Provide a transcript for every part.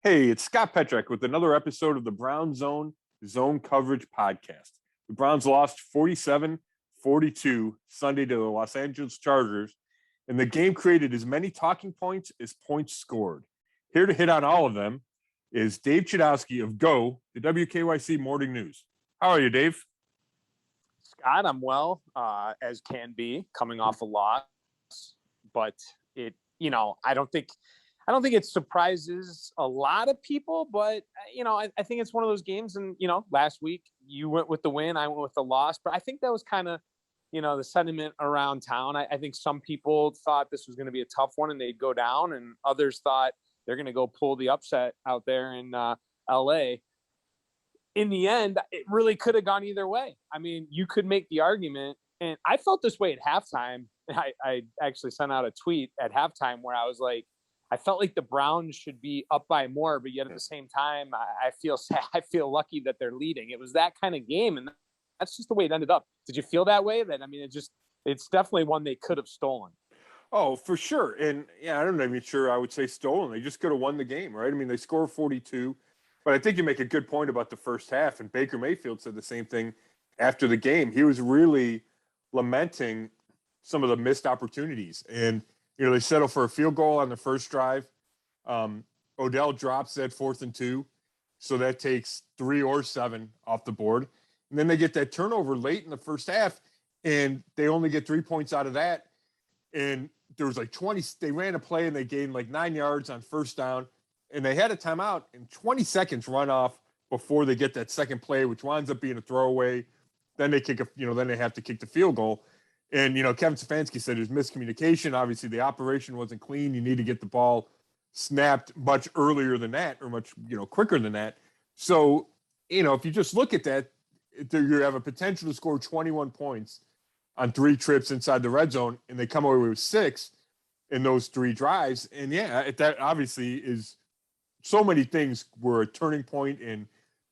Hey, it's Scott Petrak with another episode of the Brown Zone Coverage Podcast. The Browns lost 47-42 Sunday to the Los Angeles Chargers, and the game created as many talking points as points scored. Here to hit on all of them is Dave Chudowsky of Go, the WKYC Morning News. How are you, Dave? Scott, I'm well, as can be, coming off a loss, but I don't think it surprises a lot of people, but I think it's one of those games. And last week you went with the win, I went with the loss, but I think that was kind of the sentiment around town. I think some people thought this was going to be a tough one and they'd go down, and others thought they're going to go pull the upset out there in LA. In the end, it really could have gone either way. I mean, you could make the argument, and I felt this way at halftime. I actually sent out a tweet at halftime where I was like, I felt like the Browns should be up by more, but yet at the same time, I feel sad. I feel lucky that they're leading. It was that kind of game, and that's just the way it ended up. Did you feel that way? It's definitely one they could have stolen. Oh, for sure. And yeah, I'm not even sure I would say stolen. They just could have won the game, right? I mean, they scored 42. But I think you make a good point about the first half, and Baker Mayfield said the same thing after the game. He was really lamenting some of the missed opportunities. And, they settle for a field goal on the first drive. Odell drops that 4th and 2, so that takes 3 or 7 off the board. And then they get that turnover late in the first half, and they only get 3 points out of that. And there was like 20 – they ran a play, and they gained like 9 yards on first down. And they had a timeout, and 20 seconds run off before they get that second play, which winds up being a throwaway. Then they then they have to kick the field goal. And, Kevin Stefanski said there's miscommunication. Obviously, the operation wasn't clean. You need to get the ball snapped much earlier than that, or much, quicker than that. So, if you just look at that, you have a potential to score 21 points on 3 trips inside the red zone, and they come away with 6 in those 3 drives. And, yeah, that obviously is – so many things were a turning point, and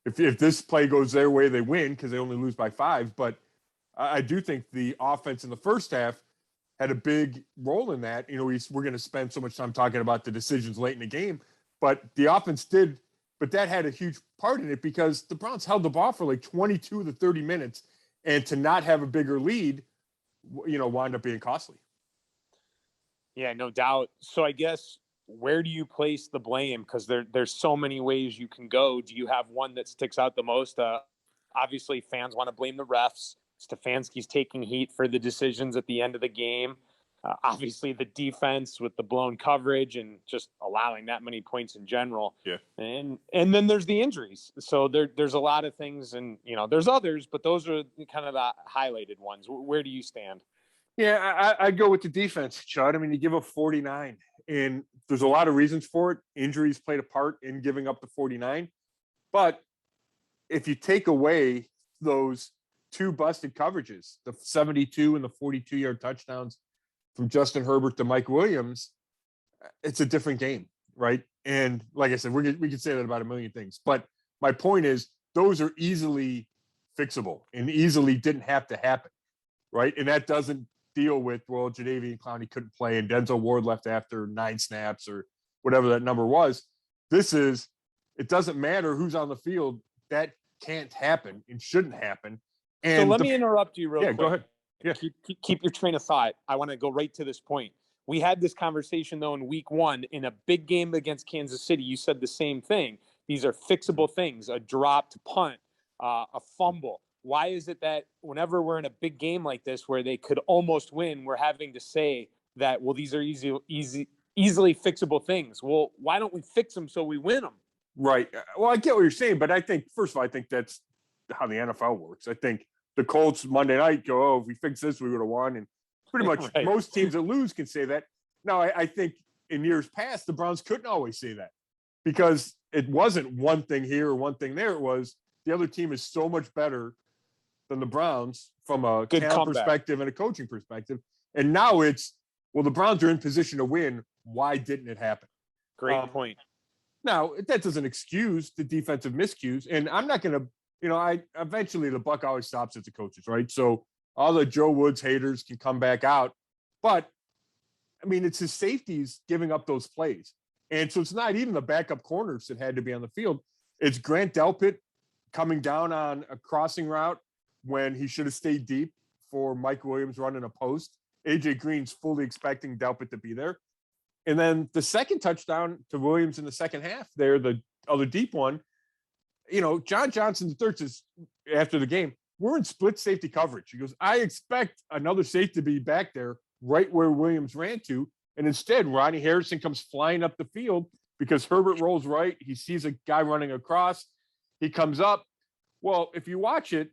if this play goes their way, they win because they only lose by 5. But I do think the offense in the first half had a big role in that. We're going to spend so much time talking about the decisions late in the game, but the offense did. But that had a huge part in it because the Browns held the ball for like 22 to 30 minutes, and to not have a bigger lead, wound up being costly. Yeah, no doubt. So I guess, where do you place the blame? Because there's so many ways you can go. Do you have one that sticks out the most? Obviously, fans want to blame the refs. Stefanski's taking heat for the decisions at the end of the game. Obviously, the defense with the blown coverage and just allowing that many points in general. Yeah. And then there's the injuries. So there's a lot of things, and there's others, but those are kind of the highlighted ones. Where do you stand? Yeah, I'd go with the defense, Chud. I mean, you give up 49, and there's a lot of reasons for it. Injuries played a part in giving up the 49. But if you take away those 2 busted coverages, the 72 and the 42-yard touchdowns from Justin Herbert to Mike Williams, it's a different game, right? And like I said, we could say that about a million things. But my point is, those are easily fixable and easily didn't have to happen, right? And that doesn't deal with, well, Jadeveon Clowney couldn't play and Denzel Ward left after 9 snaps or whatever that number was. It doesn't matter who's on the field. That can't happen and shouldn't happen. And so let me interrupt you real quick. Yeah, go ahead. Yeah. Keep your train of thought. I want to go right to this point. We had this conversation, though, in week 1 in a big game against Kansas City. You said the same thing. These are fixable things, a dropped punt, a fumble. Why is it that whenever we're in a big game like this where they could almost win, we're having to say that, well, these are easily fixable things? Well, why don't we fix them so we win them? Right. Well, I get what you're saying, but I think, first of all, I think that's how the NFL works. I think the Colts Monday night go, oh, if we fix this, we would have won. And pretty much right. Most teams that lose can say that. Now, I think in years past, the Browns couldn't always say that because it wasn't one thing here or one thing there. It was the other team is so much better than the Browns from a talent perspective and a coaching perspective. And now it's, well, the Browns are in position to win. Why didn't it happen? Great point. Now, that doesn't excuse the defensive miscues. And I'm not going to, eventually the buck always stops at the coaches, right? So all the Joe Woods haters can come back out. But, I mean, it's his safeties giving up those plays. And so it's not even the backup corners that had to be on the field. It's Grant Delpit coming down on a crossing route when he should have stayed deep for Mike Williams running a post. AJ Green's fully expecting Delpit to be there. And then the second touchdown to Williams in the second half there, the other deep one, John Johnson III says after the game, we're in split safety coverage. He goes, I expect another safety to be back there right where Williams ran to. And instead, Ronnie Harrison comes flying up the field because Herbert rolls right. He sees a guy running across. He comes up. Well, if you watch it,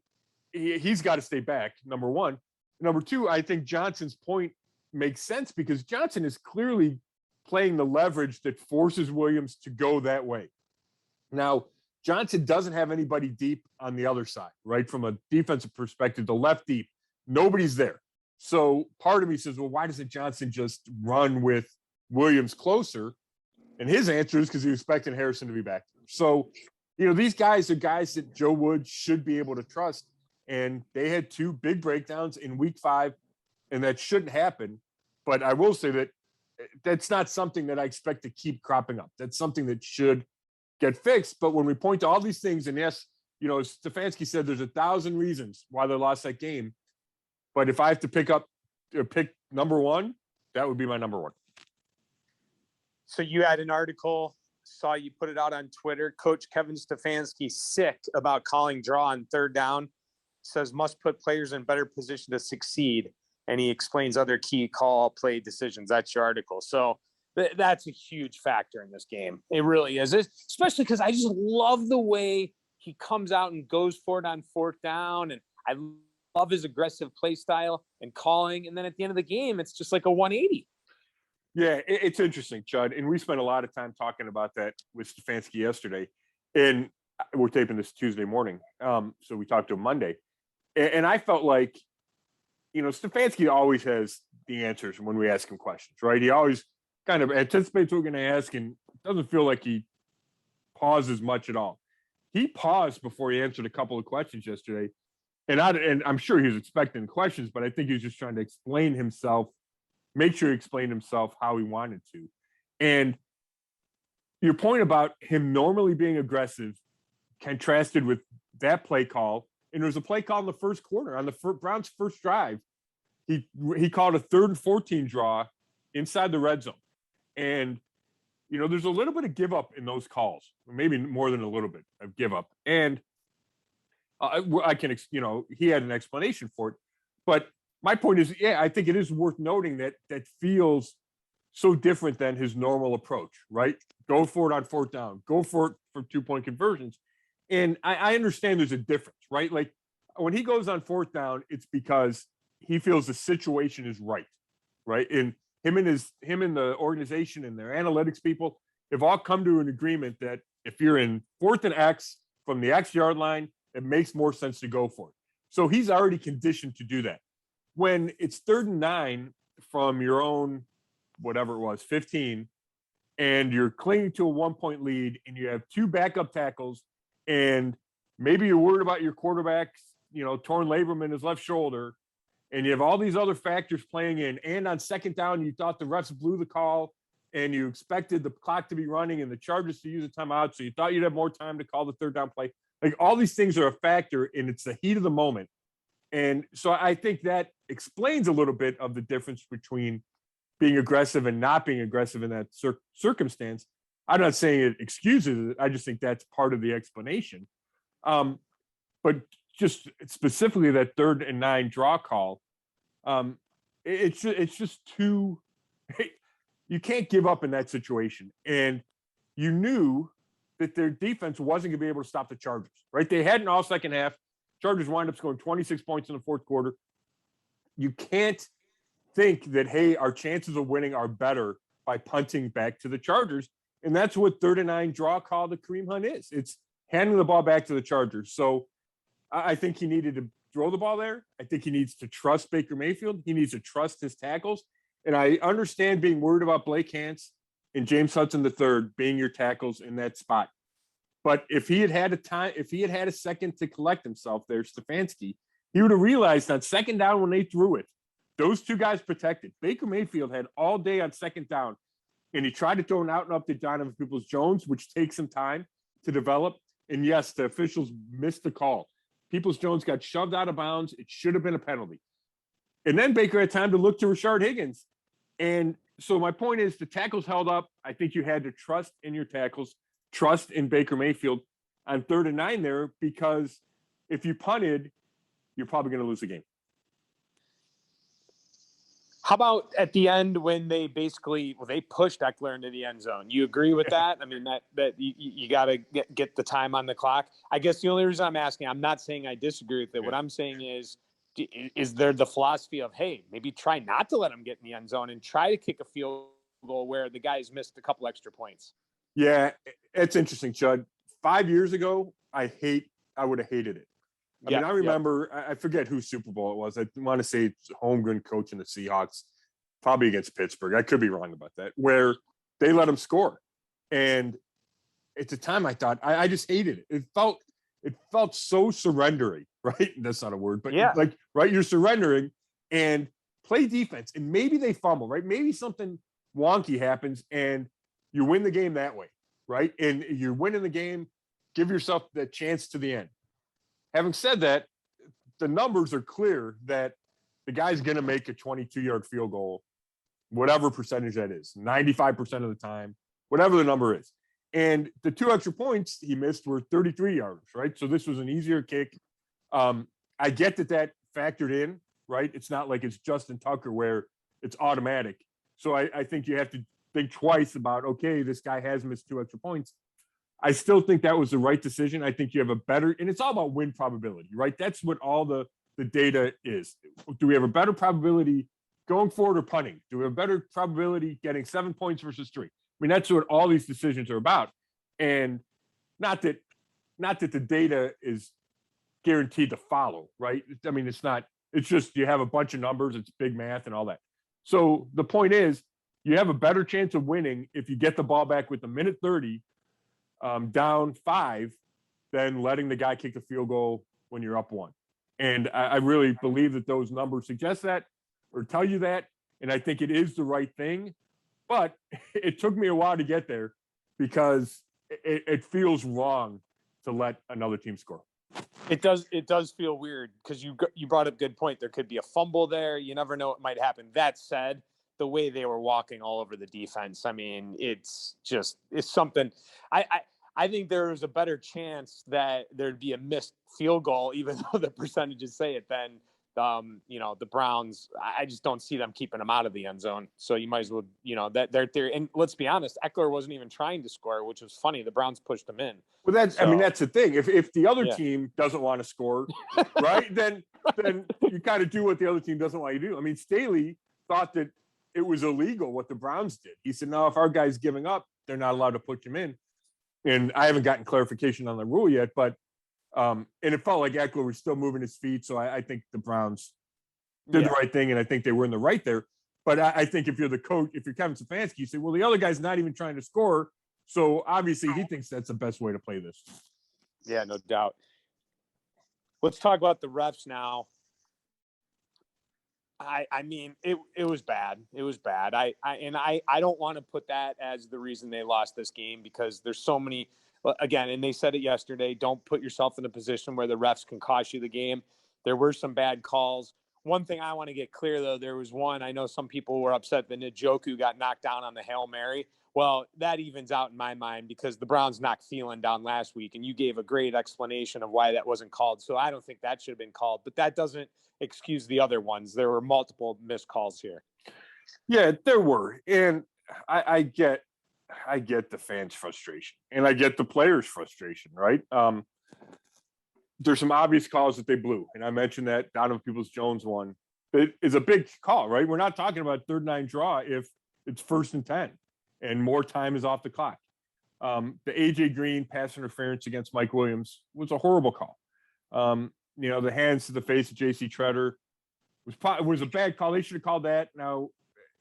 he's got to stay back, number one. Number two, I think Johnson's point makes sense because Johnson is clearly playing the leverage that forces Williams to go that way. Now, Johnson doesn't have anybody deep on the other side, right? From a defensive perspective, the left deep, nobody's there. So part of me says, well, why doesn't Johnson just run with Williams closer? And his answer is because he was expecting Harrison to be back there. So, these guys are guys that Joe Wood should be able to trust. And they had two big breakdowns in week 5, and that shouldn't happen. But I will say that that's not something that I expect to keep cropping up. That's something that should get fixed. But when we point to all these things, and yes, Stefanski said there's 1,000 reasons why they lost that game. But if I have to pick number one, that would be my number one. So you had an article, saw you put it out on Twitter. Coach Kevin Stefanski sick about calling draw on third down, says must put players in better position to succeed. And he explains other key call play decisions. That's your article. So that's a huge factor in this game. It really is, especially because I just love the way he comes out and goes for it on fourth down. And I love his aggressive play style and calling. And then at the end of the game, it's just like a 180. Yeah, it's interesting, Chud. And we spent a lot of time talking about that with Stefanski yesterday. And we're taping this Tuesday morning. So we talked to him Monday. And I felt like, Stefanski always has the answers when we ask him questions, right? He always kind of anticipates what we're going to ask and doesn't feel like he pauses much at all. He paused before he answered a couple of questions yesterday. And I'm sure he was expecting questions, but I think he was just trying to explain himself, make sure he explained himself how he wanted to. And your point about him normally being aggressive contrasted with that play call. And there was a play call in the first quarter on the Browns' first drive. He called a 3rd and 14 draw inside the red zone. And, there's a little bit of give up in those calls, maybe more than a little bit of give up. And I can, he had an explanation for it. But my point is, I think it is worth noting that feels so different than his normal approach, right? Go for it on fourth down, go for it for 2-point conversions. And I understand there's a difference, right? Like when he goes on fourth down, it's because he feels the situation is right? And him and the organization and their analytics people have all come to an agreement that if you're in 4th and X from the X yard line, it makes more sense to go for it. So he's already conditioned to do that. When it's 3rd and 9 from your own, whatever it was, 15, and you're clinging to a 1-point lead and you have 2 backup tackles and maybe you're worried about your quarterback's, torn labrum in his left shoulder, and you have all these other factors playing in, and on second down, you thought the refs blew the call and you expected the clock to be running and the Chargers to use a timeout, so you thought you'd have more time to call the third down play. Like all these things are a factor, and it's the heat of the moment. And so I think that explains a little bit of the difference between being aggressive and not being aggressive in that circumstance. I'm not saying it excuses it. I just think that's part of the explanation. But just specifically that 3rd and 9 draw call, it's just too – you can't give up in that situation. And you knew that their defense wasn't going to be able to stop the Chargers, right? They had an all second half. Chargers wind up scoring 26 points in the fourth quarter. You can't think that, hey, our chances of winning are better by punting back to the Chargers. And that's what 3rd and 9 draw call the Kareem Hunt is. It's handing the ball back to the Chargers. So I think he needed to throw the ball there. I think he needs to trust Baker Mayfield. He needs to trust his tackles. And I understand being worried about Blake Hance and James Hudson III being your tackles in that spot. But if he had had a second to collect himself there, Stefanski, he would have realized on second down when they threw it, those 2 guys protected. Baker Mayfield had all day on second down. and he tried to throw an out and up to Donovan Peoples-Jones, which takes some time to develop. And yes, the officials missed the call. Peoples-Jones got shoved out of bounds. It should have been a penalty. And then Baker had time to look to Rashard Higgins. And so my point is the tackles held up. I think you had to trust in your tackles, trust in Baker Mayfield on 3rd and 9 there, because if you punted, you're probably going to lose the game. How about at the end when they they pushed Eckler into the end zone? You agree with that? I mean, that you got to get the time on the clock. I guess the only reason I'm asking, I'm not saying I disagree with it. Yeah. What I'm saying is there the philosophy of, hey, maybe try not to let him get in the end zone and try to kick a field goal where the guy's missed a couple extra points? Yeah, it's interesting, Chud. 5 years ago, I would have hated it. I mean, I remember, I forget whose Super Bowl it was. I want to say it's Holmgren coaching the Seahawks, probably against Pittsburgh. I could be wrong about that, where they let him score. And at the time, I thought, I just hated it. It felt so surrendering, right? That's not a word, but like, right, you're surrendering and play defense. And maybe they fumble, right? Maybe something wonky happens and you win the game that way, right? And you're winning the game, give yourself the chance to the end. Having said that, the numbers are clear that the guy's going to make a 22-yard field goal, whatever percentage that is, 95% of the time, whatever the number is. And the 2 extra points he missed were 33 yards, right? So this was an easier kick. I get that factored in, right? It's not like it's Justin Tucker where it's automatic. So I think you have to think twice about, okay, this guy has missed 2 extra points. I still think that was the right decision. I think you have a better, and it's all about win probability, right? That's what all the data is. Do we have a better probability going forward or punting? Do we have a better probability getting 7 points versus 3? I mean, that's what all these decisions are about. And not that the data is guaranteed to follow, right? I mean, it's just you have a bunch of numbers, it's big math and all that. So the point is, you have a better chance of winning if you get the ball back with a minute 30 down 5 than letting the guy kick the field goal when you're up 1. And I really believe that those numbers suggest that or tell you that. And I think it is the right thing. But it took me a while to get there because it feels wrong to let another team score. It does feel weird because you brought up a good point. There could be a fumble there. You never know what might happen. That said, the way they were walking all over the defense, I mean, it's something. I think there's a better chance that there'd be a missed field goal, even though the percentages say it, than the Browns. I just don't see them keeping them out of the end zone. So you might as well, that they're there. And let's be honest, Eckler wasn't even trying to score, which was funny. The Browns pushed him in. Well, that's the thing. If the other team doesn't want to score, right, then you kind of do what the other team doesn't want you to do. I mean, Staley thought that it was illegal what the Browns did. He said, no, if our guy's giving up, they're not allowed to put him in. And I haven't gotten clarification on the rule yet, but and it felt like Eckler was still moving his feet. So I think the Browns did the right thing, and I think they were in the right there. But I think if you're the coach, if you're Kevin Stefanski, you say, well, the other guy's not even trying to score. So obviously he thinks that's the best way to play this. Yeah, no doubt. Let's talk about the refs now. I mean, it was bad. It was bad. I don't want to put that as the reason they lost this game because there's so many, again, and they said it yesterday, don't put yourself in a position where the refs can cost you the game. There were some bad calls. One thing I want to get clear, though, there was one, I know some people were upset that Njoku got knocked down on the Hail Mary. Well, that evens out in my mind because the Browns knocked Thielen down last week, and you gave a great explanation of why that wasn't called. So I don't think that should have been called, but that doesn't excuse the other ones. There were multiple missed calls here. Yeah, there were. And I get the fans' frustration, and I get the players' frustration, right? There's some obvious calls that they blew, and I mentioned that Donovan Peoples-Jones one. It is a big call, right? We're not talking about 3rd and 9 draw if it's 1st and 10 and more time is off the clock. The A.J. Green pass interference against Mike Williams was a horrible call. The hands to the face of J.C. Treader was a bad call. They should have called that. Now,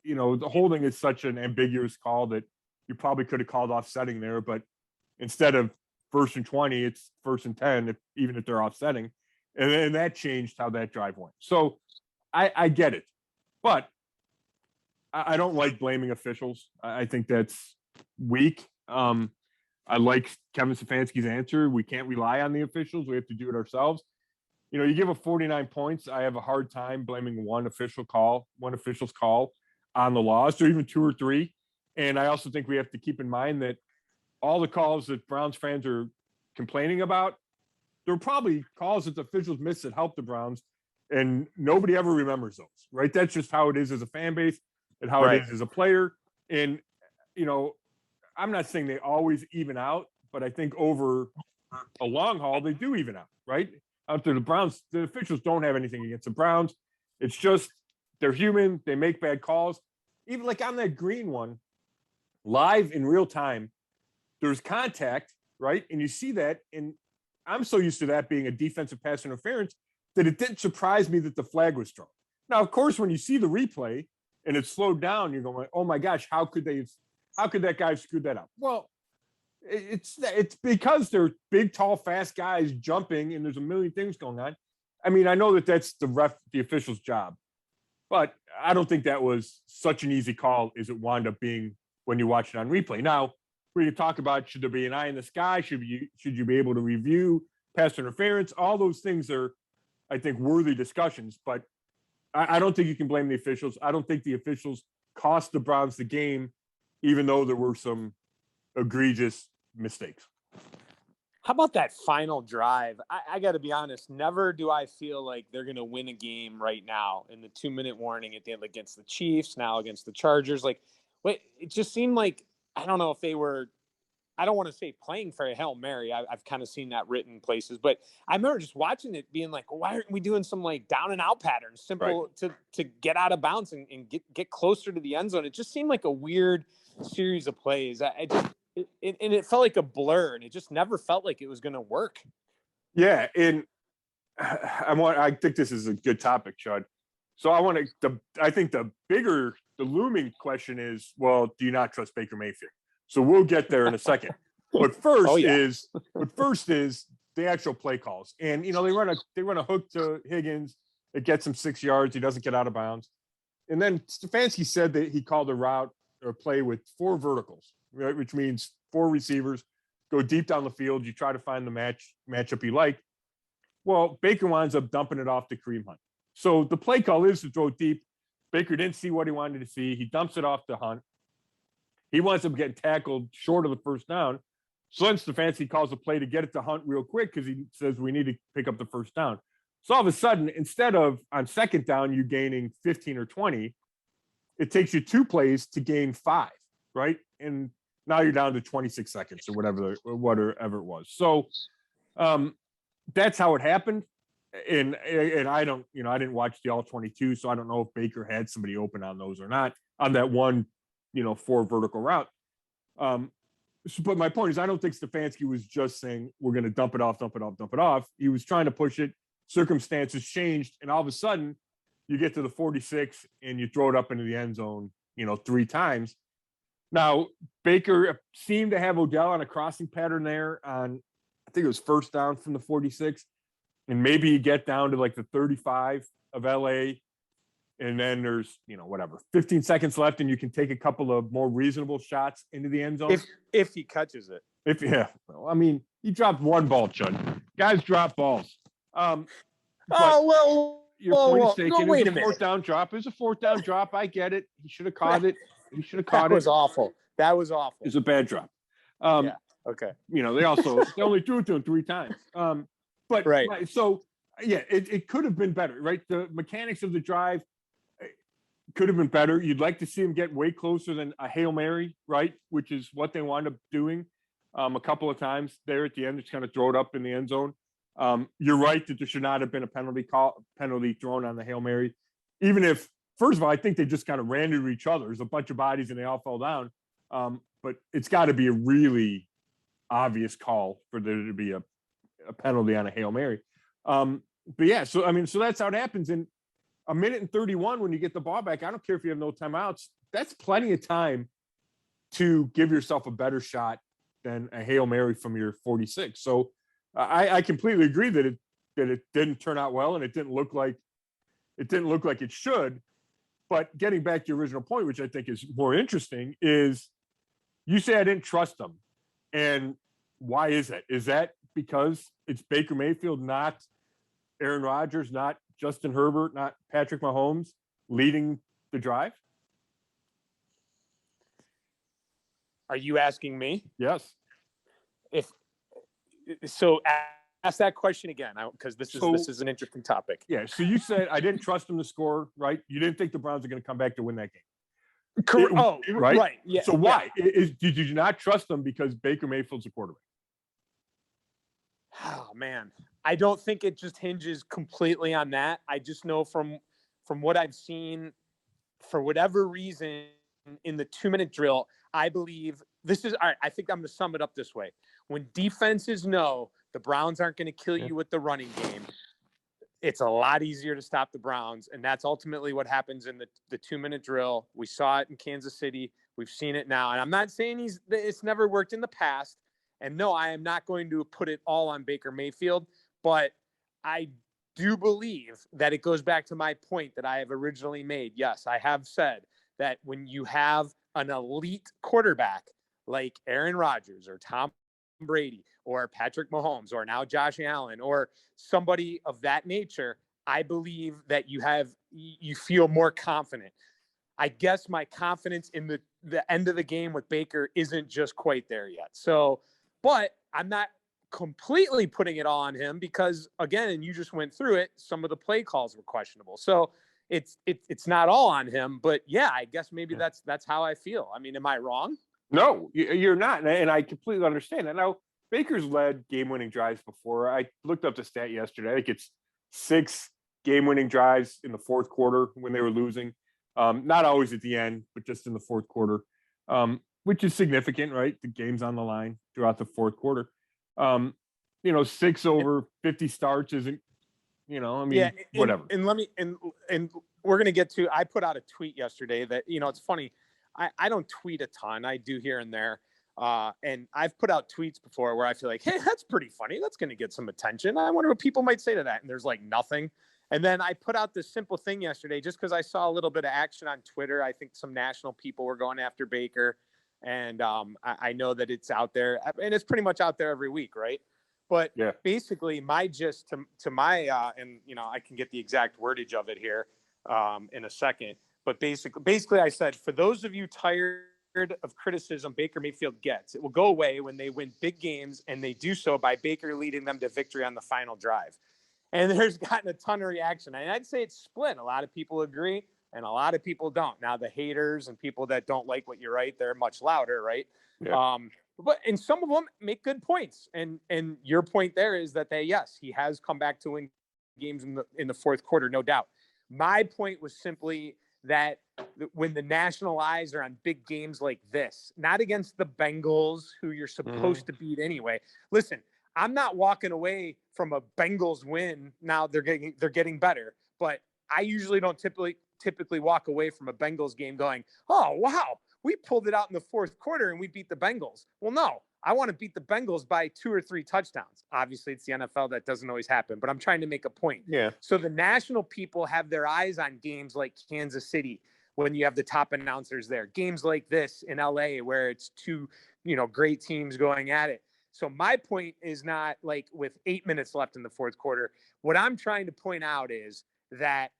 the holding is such an ambiguous call that you probably could have called offsetting there, but instead of 1st and 20, it's 1st and 10, even if they're offsetting. And then that changed how that drive went. So I get it. But I don't like blaming officials. I think that's weak. I like Kevin Stefanski's answer. We can't rely on the officials. We have to do it ourselves. You give a 49 points. I have a hard time blaming one official's call on the loss, or even two or three. And I also think we have to keep in mind that all the calls that Browns fans are complaining about, there are probably calls that the officials missed that helped the Browns, and nobody ever remembers those, right? That's just how it is as a fan base and how it is as a player. And, I'm not saying they always even out, but I think over a long haul, they do even out, right? Out there, the Browns, the officials don't have anything against the Browns. It's just they're human. They make bad calls. Even like on that green one, live in real time, there's contact, right? And you see that. And I'm so used to that being a defensive pass interference that it didn't surprise me that the flag was thrown. Now, of course, when you see the replay and it's slowed down, you're going, oh my gosh, how could that guy screw that up? Well, it's because they're big, tall, fast guys jumping, and there's a million things going on. I mean, I know that that's the official's job, but I don't think that was such an easy call as it wound up being when you watch it on replay. Now, we can talk about, should there be an eye in the sky? Should you be able to review pass interference? All those things are, I think, worthy discussions, but I don't think you can blame the officials. I don't think the officials cost the Browns the game, even though there were some egregious mistakes. How about that final drive? I got to be honest. Never do I feel like they're going to win a game right now in the 2-minute warning at the end against the Chiefs, now against the Chargers. It just seemed like, I don't know if they were, I don't want to say playing for a Hail Mary. I've kind of seen that written places, but I remember just watching it being like, why aren't we doing some like down and out patterns, simple to get out of bounds and get closer to the end zone? It just seemed like a weird series of plays. It felt like a blur, and it just never felt like it was going to work. Yeah, and I think this is a good topic, Chud. So I think the looming question is, well, do you not trust Baker Mayfield? So we'll get there in a second. But first is the actual play calls, and they run a hook to Higgins. It gets him 6 yards. He doesn't get out of bounds, and then Stefanski said that he called a route or play with 4 verticals, right, which means 4 receivers go deep down the field. You try to find the matchup you like. Well, Baker winds up dumping it off to Kareem Hunt. So the play call is to throw deep. Baker didn't see what he wanted to see. He dumps it off to Hunt. He winds up getting tackled short of the first down. So then Stefanski calls a play to get it to Hunt real quick because he says we need to pick up the first down. So all of a sudden, instead of on second down you gaining 15 or 20, it takes you 2 plays to gain 5, right? And now you're down to 26 seconds or whatever it was. So that's how it happened. And I don't, I didn't watch the all 22, so I don't know if Baker had somebody open on those or not on that one, 4 vertical route. But my point is, I don't think Stefanski was just saying we're going to dump it off. He was trying to push it. Circumstances changed, and all of a sudden, you get to the 46 and you throw it up into the end zone, 3 times. Now, Baker seemed to have Odell on a crossing pattern there on, I think it was first down from the 46. And maybe you get down to like the 35 of LA. And then there's, 15 seconds left and you can take a couple of more reasonable shots into the end zone. If he catches it. He dropped 1 ball, Chud. Guys drop balls. Your point is taken. Wait a minute. Fourth down drop. It was a 4th down drop. I get it. He should have caught it. That was awful. It's a bad drop. Okay. They only threw it to him 3 times. But right. So it could have been better, right? The mechanics of the drive could have been better. You'd like to see him get way closer than a Hail Mary, right? Which is what they wound up doing a couple of times there at the end. Just kind of throw it up in the end zone. You're right that there should not have been a penalty thrown on the Hail Mary. Even if, first of all, I think they just kind of ran into each other. There's a bunch of bodies and they all fell down. But it's got to be a really obvious call for there to be a penalty on a Hail Mary. So that's how it happens. In a minute and 31, when you get the ball back, I don't care if you have no timeouts. That's plenty of time to give yourself a better shot than a Hail Mary from your 46. So I completely agree that it didn't turn out well and it didn't look like it should. But getting back to your original point, which I think is more interesting, is you say I didn't trust them. And why is that? Is that because it's Baker Mayfield, not Aaron Rodgers, not Justin Herbert, not Patrick Mahomes leading the drive? Are you asking me? Yes. If so, ask that question again, because this is an interesting topic. Yeah. So you said I didn't trust them to score, right? You didn't think the Browns are going to come back to win that game. Correct. Right. Right. Yeah. So why did you not trust them because Baker Mayfield's a quarterback? Oh man, I don't think it just hinges completely on that. I just know from what I've seen, for whatever reason, in the 2-minute drill, I believe this is. All right, I think I'm going to sum it up this way: when defenses know the Browns aren't going to kill you with the running game, it's a lot easier to stop the Browns, and that's ultimately what happens in the 2-minute drill. We saw it in Kansas City. We've seen it now, and I'm not saying it's never worked in the past. And no, I am not going to put it all on Baker Mayfield, but I do believe that it goes back to my point that I have originally made. Yes, I have said that when you have an elite quarterback like Aaron Rodgers or Tom Brady or Patrick Mahomes or now Josh Allen or somebody of that nature, I believe that you feel more confident. I guess my confidence in the end of the game with Baker isn't just quite there yet. So, but I'm not completely putting it all on him because, again, and you just went through it, some of the play calls were questionable. So it's not all on him. But yeah, I guess maybe that's how I feel. I mean, am I wrong? No, you're not, and I completely understand that. Now, Baker's led game-winning drives before. I looked up the stat yesterday. I think it's 6 game-winning drives in the fourth quarter when they were losing. Not always at the end, but just in the fourth quarter. Which is significant, right? The game's on the line throughout the fourth quarter. 6 over 50 starts isn't, whatever. And let me, and we're going to get to, I put out a tweet yesterday that, it's funny. I don't tweet a ton. I do here and there. And I've put out tweets before where I feel like, hey, that's pretty funny. That's going to get some attention. I wonder what people might say to that. And there's like nothing. And then I put out this simple thing yesterday, just because I saw a little bit of action on Twitter. I think some national people were going after Baker. And I know that it's out there, and it's pretty much out there every week, right? But basically, my gist to my and I can get the exact wordage of it here in a second. But basically, I said, for those of you tired of criticism Baker Mayfield gets, it will go away when they win big games, and they do so by Baker leading them to victory on the final drive. And there's gotten a ton of reaction, and I'd say it's split. A lot of people agree, and a lot of people don't. Now, the haters and people that don't like what you write, they're much louder, right? Yeah. And some of them make good points. And your point there is that he has come back to win games in the fourth quarter, no doubt. My point was simply that when the national eyes are on big games like this, not against the Bengals, who you're supposed to beat anyway. Listen, I'm not walking away from a Bengals win. Now they're getting better, but I usually don't typically walk away from a Bengals game going, oh, wow, we pulled it out in the fourth quarter and we beat the Bengals. Well, no, I want to beat the Bengals by 2 or 3 touchdowns. Obviously, it's the NFL. That doesn't always happen, but I'm trying to make a point. Yeah. So the national people have their eyes on games like Kansas City when you have the top announcers there. Games like this in LA where it's 2, great teams going at it. So my point is not like with 8 minutes left in the fourth quarter. What I'm trying to point out is that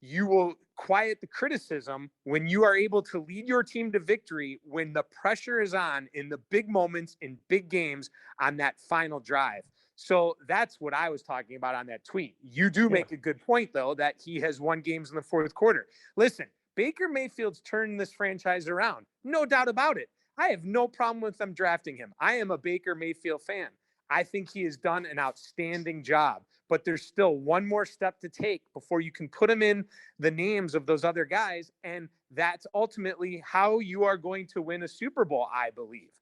you will quiet the criticism when you are able to lead your team to victory when the pressure is on in the big moments in big games on that final drive. So that's what I was talking about on that tweet. You do make a good point, though, that he has won games in the fourth quarter. Listen, Baker Mayfield's turning this franchise around. No doubt about it. I have no problem with them drafting him. I am a Baker Mayfield fan. I think he has done an outstanding job, but there's still one more step to take before you can put him in the names of those other guys. And that's ultimately how you are going to win a Super Bowl, I believe.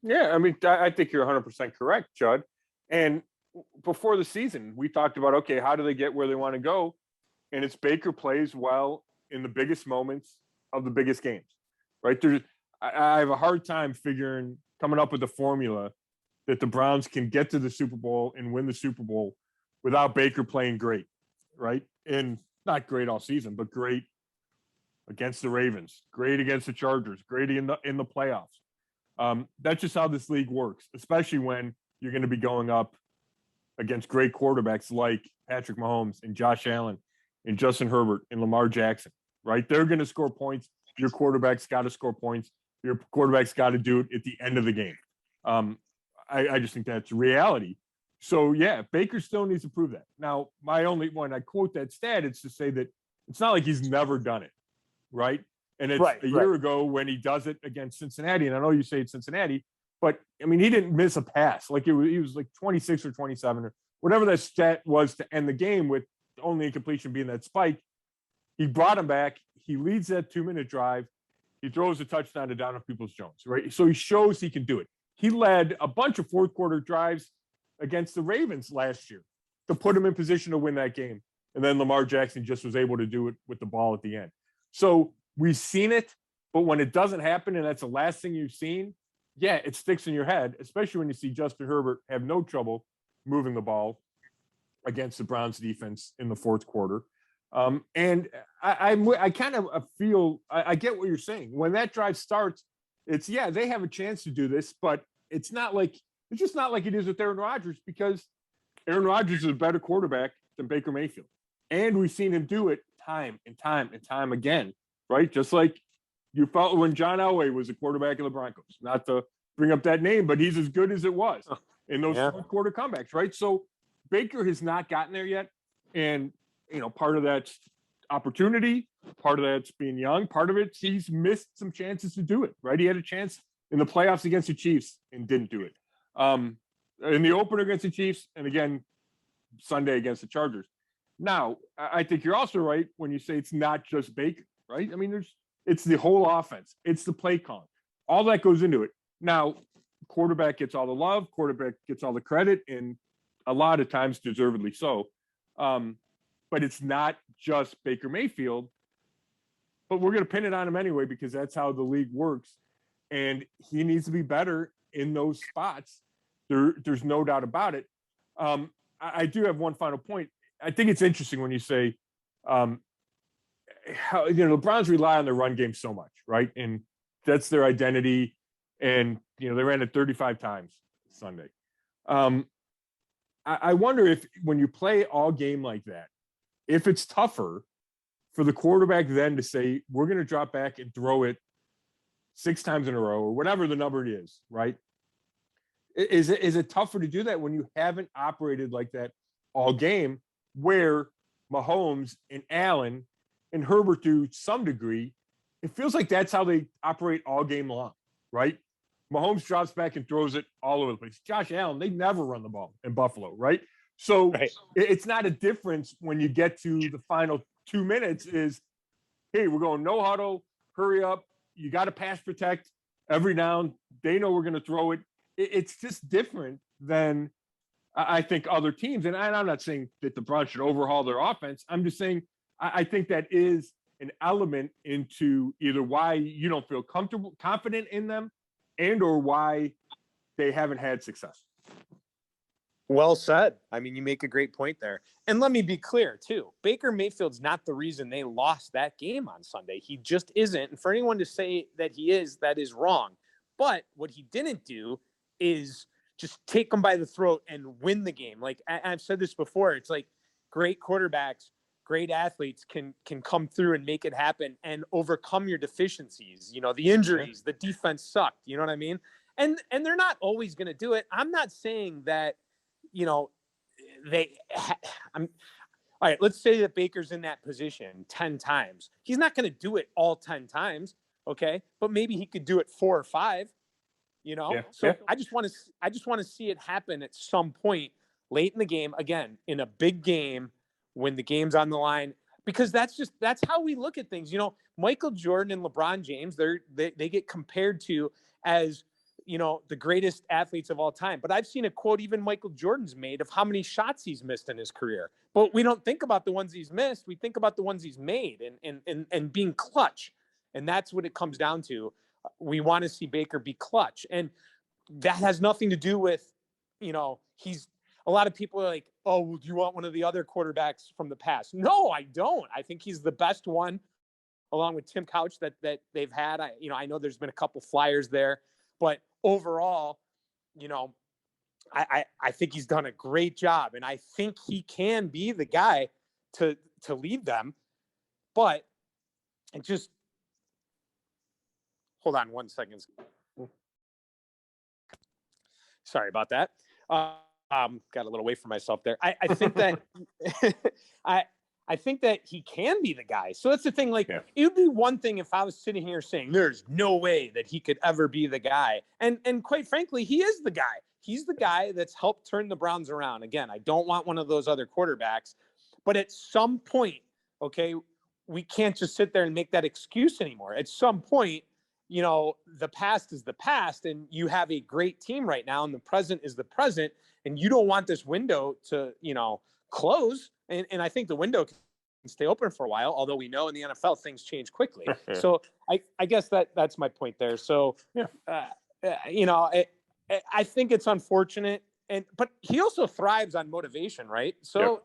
Yeah, I mean, I think you're 100% correct, Chud. And before the season, we talked about, okay, how do they get where they want to go? And it's Baker plays well in the biggest moments of the biggest games, right? I have a hard time coming up with a formula that the Browns can get to the Super Bowl and win the Super Bowl without Baker playing great, right? And not great all season, but great against the Ravens, great against the Chargers, great in the playoffs. That's just how this league works, especially when you're going to be going up against great quarterbacks like Patrick Mahomes and Josh Allen and Justin Herbert and Lamar Jackson, right? They're going to score points. Your quarterback's got to score points. Your quarterback's got to do it at the end of the game. I just think that's reality. So, yeah, Baker still needs to prove that. Now, when I quote that stat, it's to say that it's not like he's never done it, right? And it's a year ago when he does it against Cincinnati. And I know you say it's Cincinnati, but, I mean, he didn't miss a pass. Like, he was like 26 or 27 or whatever that stat was to end the game with the only incompletion being that spike. He brought him back. He leads that 2-minute drive. He throws a touchdown to Donovan Peoples-Jones, right? So he shows he can do it. He led a bunch of fourth-quarter drives against the Ravens last year to put him in position to win that game. And then Lamar Jackson just was able to do it with the ball at the end. So we've seen it, but when it doesn't happen and that's the last thing you've seen, yeah, it sticks in your head, especially when you see Justin Herbert have no trouble moving the ball against the Browns defense in the fourth quarter. And I kind of feel I get what you're saying. When that drive starts, it's they have a chance to do this, but it's just not like it is with Aaron Rodgers, because Aaron Rodgers is a better quarterback than Baker Mayfield. And we've seen him do it time and time and time again, right? Just like you felt when John Elway was a quarterback of the Broncos. Not to bring up that name, but he's as good as it was in those fourth quarter comebacks, right? So Baker has not gotten there yet. And, part of that's opportunity, part of that's being young, part of it, he's missed some chances to do it, right? He had a chance in the playoffs against the Chiefs and didn't do it. In the opener against the Chiefs, and again, Sunday against the Chargers. Now, I think you're also right when you say it's not just Baker, right? I mean, it's the whole offense. It's the play calling. All that goes into it. Now, quarterback gets all the love, quarterback gets all the credit, and a lot of times deservedly so. But it's not just Baker Mayfield. But we're going to pin it on him anyway, because that's how the league works. And he needs to be better in those spots. There's no doubt about it. I do have one final point. I think it's interesting when you say how the Browns rely on their run game so much, right? And that's their identity. And they ran it 35 times Sunday. I wonder if when you play all game like that, if it's tougher for the quarterback then to say, we're going to drop back and throw it 6 times in a row or whatever the number it is, right? Is it tougher to do that when you haven't operated like that all game, where Mahomes and Allen and Herbert to some degree, it feels like that's how they operate all game long, right? Mahomes drops back and throws it all over the place. Josh Allen, they never run the ball in Buffalo, right? So it's not a difference when you get to the final 2 minutes is, hey, we're going no huddle, hurry up. You got to pass protect every down. They know we're going to throw it. It's just different than I think other teams. And I'm not saying that the Browns should overhaul their offense. I'm just saying I think that is an element into either why you don't feel confident in them, and or why they haven't had success. Well said. I mean, you make a great point there. And let me be clear, too. Baker Mayfield's not the reason they lost that game on Sunday. He just isn't. And for anyone to say that he is, that is wrong. But what he didn't do is just take them by the throat and win the game. Like I've said this before, it's like great quarterbacks, great athletes can come through and make it happen and overcome your deficiencies. The injuries, the defense sucked. You know what I mean? And they're not always going to do it. I'm not saying that, all right, let's say that Baker's in that position 10 times. He's not going to do it all 10 times. Okay. But maybe he could do it 4 or 5, I just want to see it happen at some point late in the game, again, in a big game when the game's on the line, because that's how we look at things. Michael Jordan and LeBron James, they get compared to as, the greatest athletes of all time. But I've seen a quote even Michael Jordan's made of how many shots he's missed in his career. But we don't think about the ones he's missed. We think about the ones he's made and being clutch. And that's what it comes down to. We want to see Baker be clutch. And that has nothing to do with, he's a lot of people are like, oh, do you want one of the other quarterbacks from the past? No, I don't. I think he's the best one along with Tim Couch that they've had. I know there's been a couple flyers there, but overall, I think he's done a great job, and I think he can be the guy to lead them. But and just hold on 1 second. Sorry about that. Got a little away from myself there. I think that I think that he can be the guy. So that's the thing. Like, it would be one thing if I was sitting here saying there's no way that he could ever be the guy. And quite frankly, he is the guy. He's the guy that's helped turn the Browns around. Again, I don't want one of those other quarterbacks, but at some point, okay, we can't just sit there and make that excuse anymore. At some point, the past is the past, and you have a great team right now, and the present is the present, and you don't want this window to, close. And I think the window can stay open for a while, although we know in the NFL things change quickly. So I guess that's my point there. So, I think it's unfortunate, but he also thrives on motivation, right? So,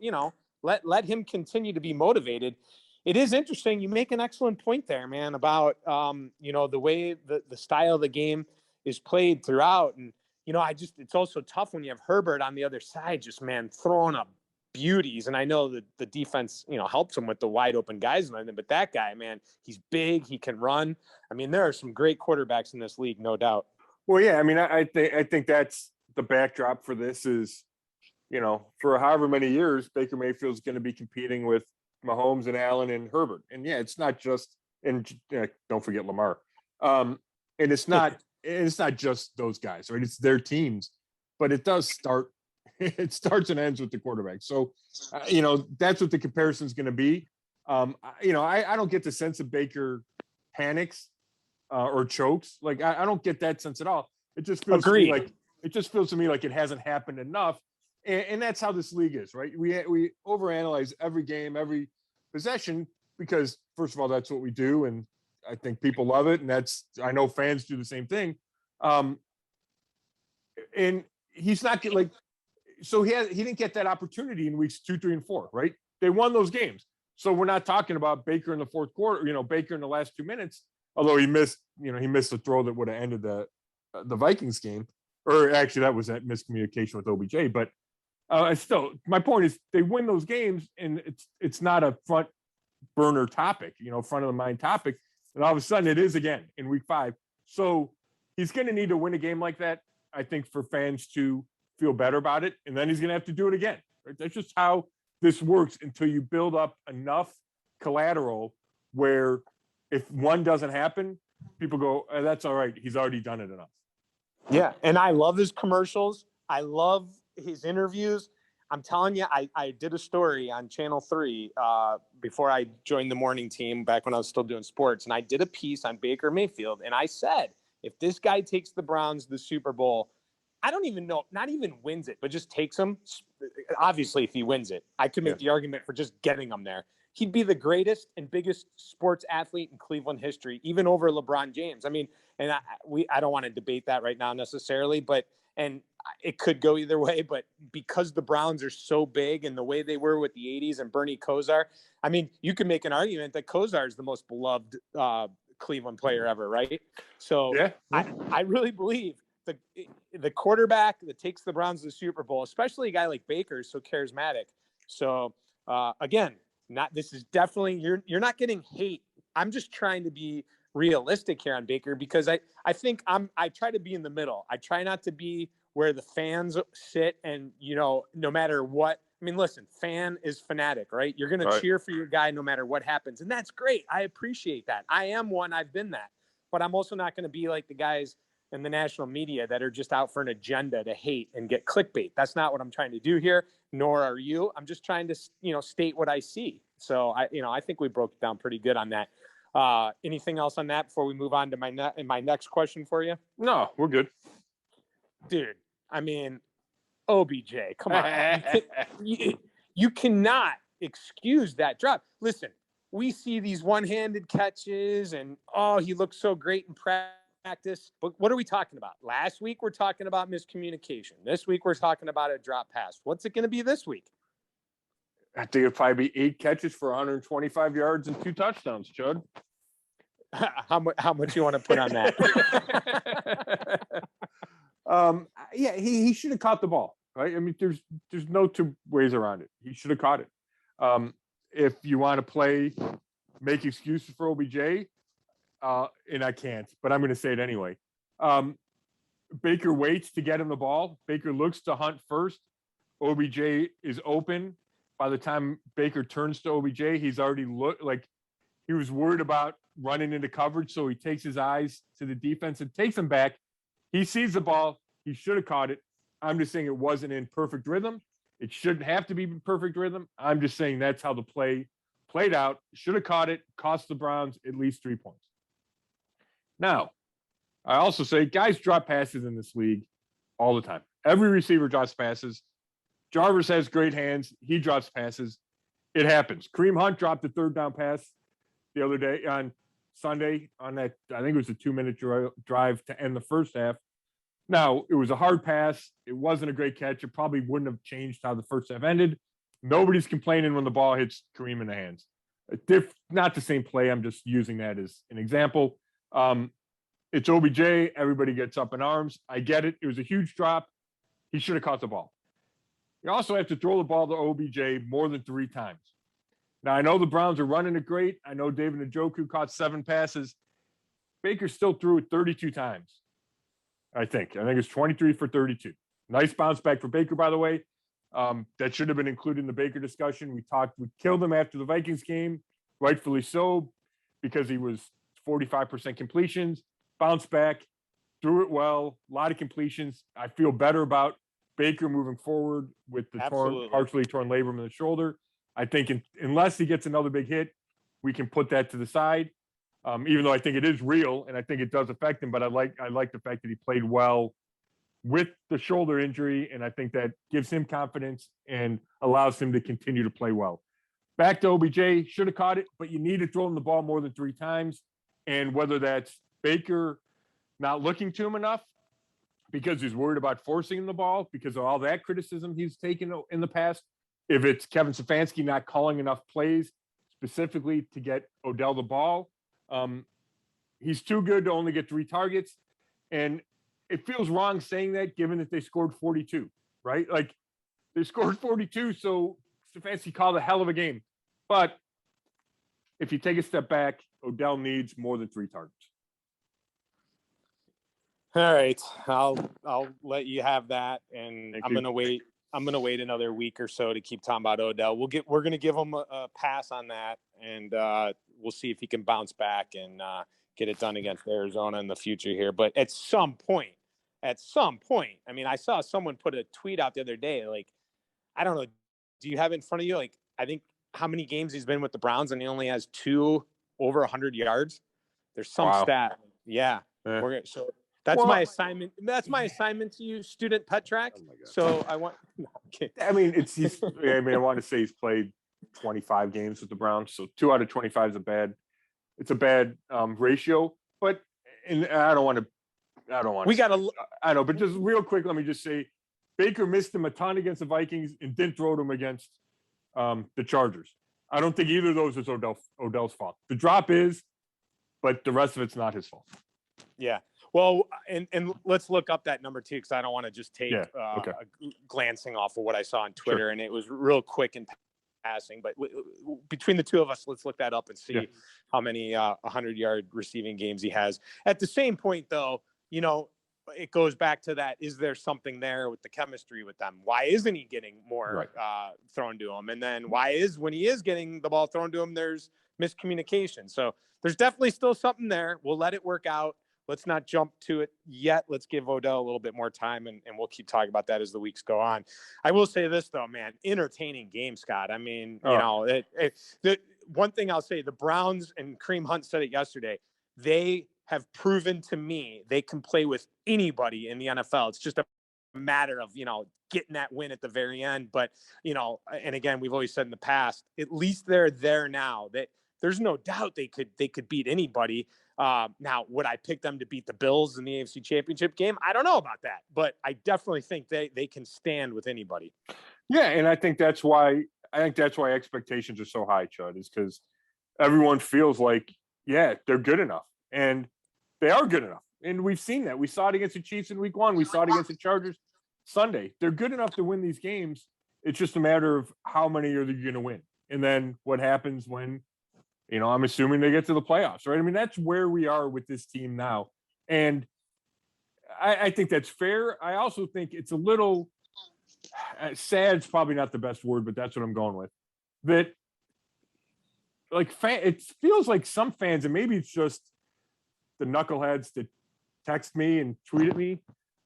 let him continue to be motivated. It is interesting. You make an excellent point there, man, about, the way the style of the game is played throughout. And, it's also tough when you have Herbert on the other side, just, man, throwing up beauties. And I know that the defense, helps him with the wide open guys, but that guy, man, he's big. He can run. I mean, there are some great quarterbacks in this league, no doubt. Well, yeah, I mean, I think that's the backdrop for this is, for however many years, Baker Mayfield's going to be competing with Mahomes and Allen and Herbert. And yeah, it's not just, and don't forget Lamar. And it's not just those guys, right? It's their teams, but it starts and ends with the quarterback. So, that's what the comparison is going to be. I don't get the sense that Baker panics or chokes. Like, I don't get that sense at all. It just feels to me like it hasn't happened enough. And that's how this league is, right? We overanalyze every game, every possession, because first of all, that's what we do. And I think people love it. And I know fans do the same thing. And he's not so he didn't get that opportunity in weeks 2, 3, and 4, right? They won those games. So we're not talking about Baker in the fourth quarter, Baker in the last 2 minutes, although he missed a throw that would have ended the Vikings game. Or actually that was that miscommunication with OBJ, but still, my point is they win those games, and it's not a front burner topic, front of the mind topic. And all of a sudden it is again in week 5. So he's going to need to win a game like that, I think, for fans to feel better about it. And then he's going to have to do it again. Right? That's just how this works until you build up enough collateral where if one doesn't happen, people go, that's all right. He's already done it enough. Yeah. And I love his commercials. I love his interviews. I'm telling you, I did a story on Channel 3 before I joined the morning team back when I was still doing sports. And I did a piece on Baker Mayfield. And I said, if this guy takes the Browns to the Super Bowl, I don't even know, not even wins it, but just takes them. Obviously, if he wins it, I could make the argument for just getting him there. He'd be the greatest and biggest sports athlete in Cleveland history, even over LeBron James. I mean, and I don't want to debate that right now necessarily, and it could go either way. But because the Browns are so big and the way they were with the 80s and Bernie Kosar, I mean, you can make an argument that Kosar is the most beloved Cleveland player ever, right? So yeah. I really believe the quarterback that takes the Browns to the Super Bowl, especially a guy like Baker, is so charismatic. So again, this is definitely you're not getting hate. I'm just trying to be realistic here on Baker, because I think I try to be in the middle. I try not to be where the fans sit and, no matter what. I mean, listen, fan is fanatic, right? You're going to cheer for your guy no matter what happens. And that's great. I appreciate that. I am one. I've been that. But I'm also not going to be like the guys in the national media that are just out for an agenda to hate and get clickbait. That's not what I'm trying to do here, nor are you. I'm just trying to, state what I see. So I think we broke it down pretty good on that. Anything else on that before we move on to my next question for you? No, we're good. Dude, I mean, OBJ, come on. You cannot excuse that drop. Listen, we see these one-handed catches and, he looks so great in practice. But what are we talking about? Last week, we're talking about miscommunication. This week, we're talking about a drop pass. What's it going to be this week? I think it'll probably be 8 catches for 125 yards and 2 touchdowns, Chud. How much you want to put on that? Yeah, he should have caught the ball, right? I mean, there's no two ways around it. He should have caught it. If you want to make excuses for OBJ, and I can't, but I'm going to say it anyway. Baker waits to get him the ball. Baker looks to Hunt first. OBJ is open. By the time Baker turns to OBJ, he's already he was worried about running into coverage, so he takes his eyes to the defense and takes him back. He sees the ball. He should have caught it. I'm just saying it wasn't in perfect rhythm. It shouldn't have to be in perfect rhythm. I'm just saying that's how the play played out. Should have caught it. Cost the Browns at least 3 points. Now, I also say guys drop passes in this league all the time. Every receiver drops passes. Jarvis has great hands. He drops passes. It happens. Kareem Hunt dropped a third down pass the other day on Sunday on that, I think it was a 2-minute drive to end the first half. Now, it was a hard pass. It wasn't a great catch. It probably wouldn't have changed how the first half ended. Nobody's complaining when the ball hits Kareem in the hands. Not the same play. I'm just using that as an example. It's OBJ. Everybody gets up in arms. I get it. It was a huge drop. He should have caught the ball. You also have to throw the ball to OBJ more than 3 times. Now, I know the Browns are running it great. I know David Njoku caught 7 passes. Baker still threw it 32 times, I think. I think it's 23 for 32. Nice bounce back for Baker, by the way. That should have been included in the Baker discussion. We killed him after the Vikings game, rightfully so, because he was 45% completions, bounced back, threw it well, a lot of completions. I feel better about Baker moving forward with the partially torn labrum in the shoulder. I think unless he gets another big hit, we can put that to the side. Even though I think it is real and I think it does affect him, but I like the fact that he played well with the shoulder injury, and I think that gives him confidence and allows him to continue to play well. Back to OBJ, should have caught it, but you need to throw him the ball more than 3 times. And whether that's Baker not looking to him enough because he's worried about forcing him the ball because of all that criticism he's taken in the past, if it's Kevin Stefanski not calling enough plays specifically to get Odell the ball, he's too good to only get 3 targets. And it feels wrong saying that given that they scored 42, right? Like they scored 42, so Stefanski called a hell of a game. But if you take a step back, Odell needs more than 3 targets. All right, I'll let you have that, and I'm gonna wait. I'm gonna wait another week or so to keep talking about Odell. We're gonna give him a pass on that, and we'll see if he can bounce back and get it done against Arizona in the future here. But at some point, I mean, I saw someone put a tweet out the other day. Like, I don't know. Do you have it in front of you? Like, I think how many games he's been with the Browns, and he only has 2 over 100 yards. There's some stat. Yeah. So that's my assignment. That's my assignment to you, student Petrak. Oh so I want. No, I mean, I want to say he's played 25 games with the Browns, so 2 out of 25 is a bad ratio. But I don't want to. We got to. I know, but just real quick, let me just say, Baker missed him a ton against the Vikings and didn't throw them against the Chargers. I don't think either of those is Odell's fault. The drop is, but the rest of it's not his fault. Yeah. Well, and let's look up that number too, because I don't want to just take glancing off of what I saw on Twitter, sure. And it was real quick in passing. But between the two of us, let's look that up and see how many 100-yard receiving games he has. At the same point, though, you know, it goes back to that. Is there something there with the chemistry with them? Why isn't he getting more thrown to him? And then when he is getting the ball thrown to him, there's miscommunication. So there's definitely still something there. We'll let it work out. Let's not jump to it yet. Let's give Odell a little bit more time, and we'll keep talking about that as the weeks go on. I will say this, though, man, entertaining game, Scott. I mean, you know, the one thing I'll say, the Browns, and Kareem Hunt said it yesterday, they have proven to me they can play with anybody in the NFL. It's just a matter of, you know, getting that win at the very end. But, you know, and again, we've always said in the past, at least they're there now. That there's no doubt they could beat anybody. Now, would I pick them to beat the Bills in the AFC Championship game? I don't know about that, but I definitely think they can stand with anybody. Yeah, and I think that's why expectations are so high, Chud, is because everyone feels like, yeah, they're good enough, and they are good enough. And we've seen that. We saw it against the Chiefs in Week 1. We saw it against the Chargers Sunday. They're good enough to win these games. It's just a matter of how many are they going to win, and then what happens when, I'm assuming they get to the playoffs, right? I mean, that's where we are with this team now, and I think that's fair. I also think it's a little sad. It's probably not the best word, but that's what I'm going with. That, like, it feels like some fans, and maybe it's just the knuckleheads that text me and tweet at me,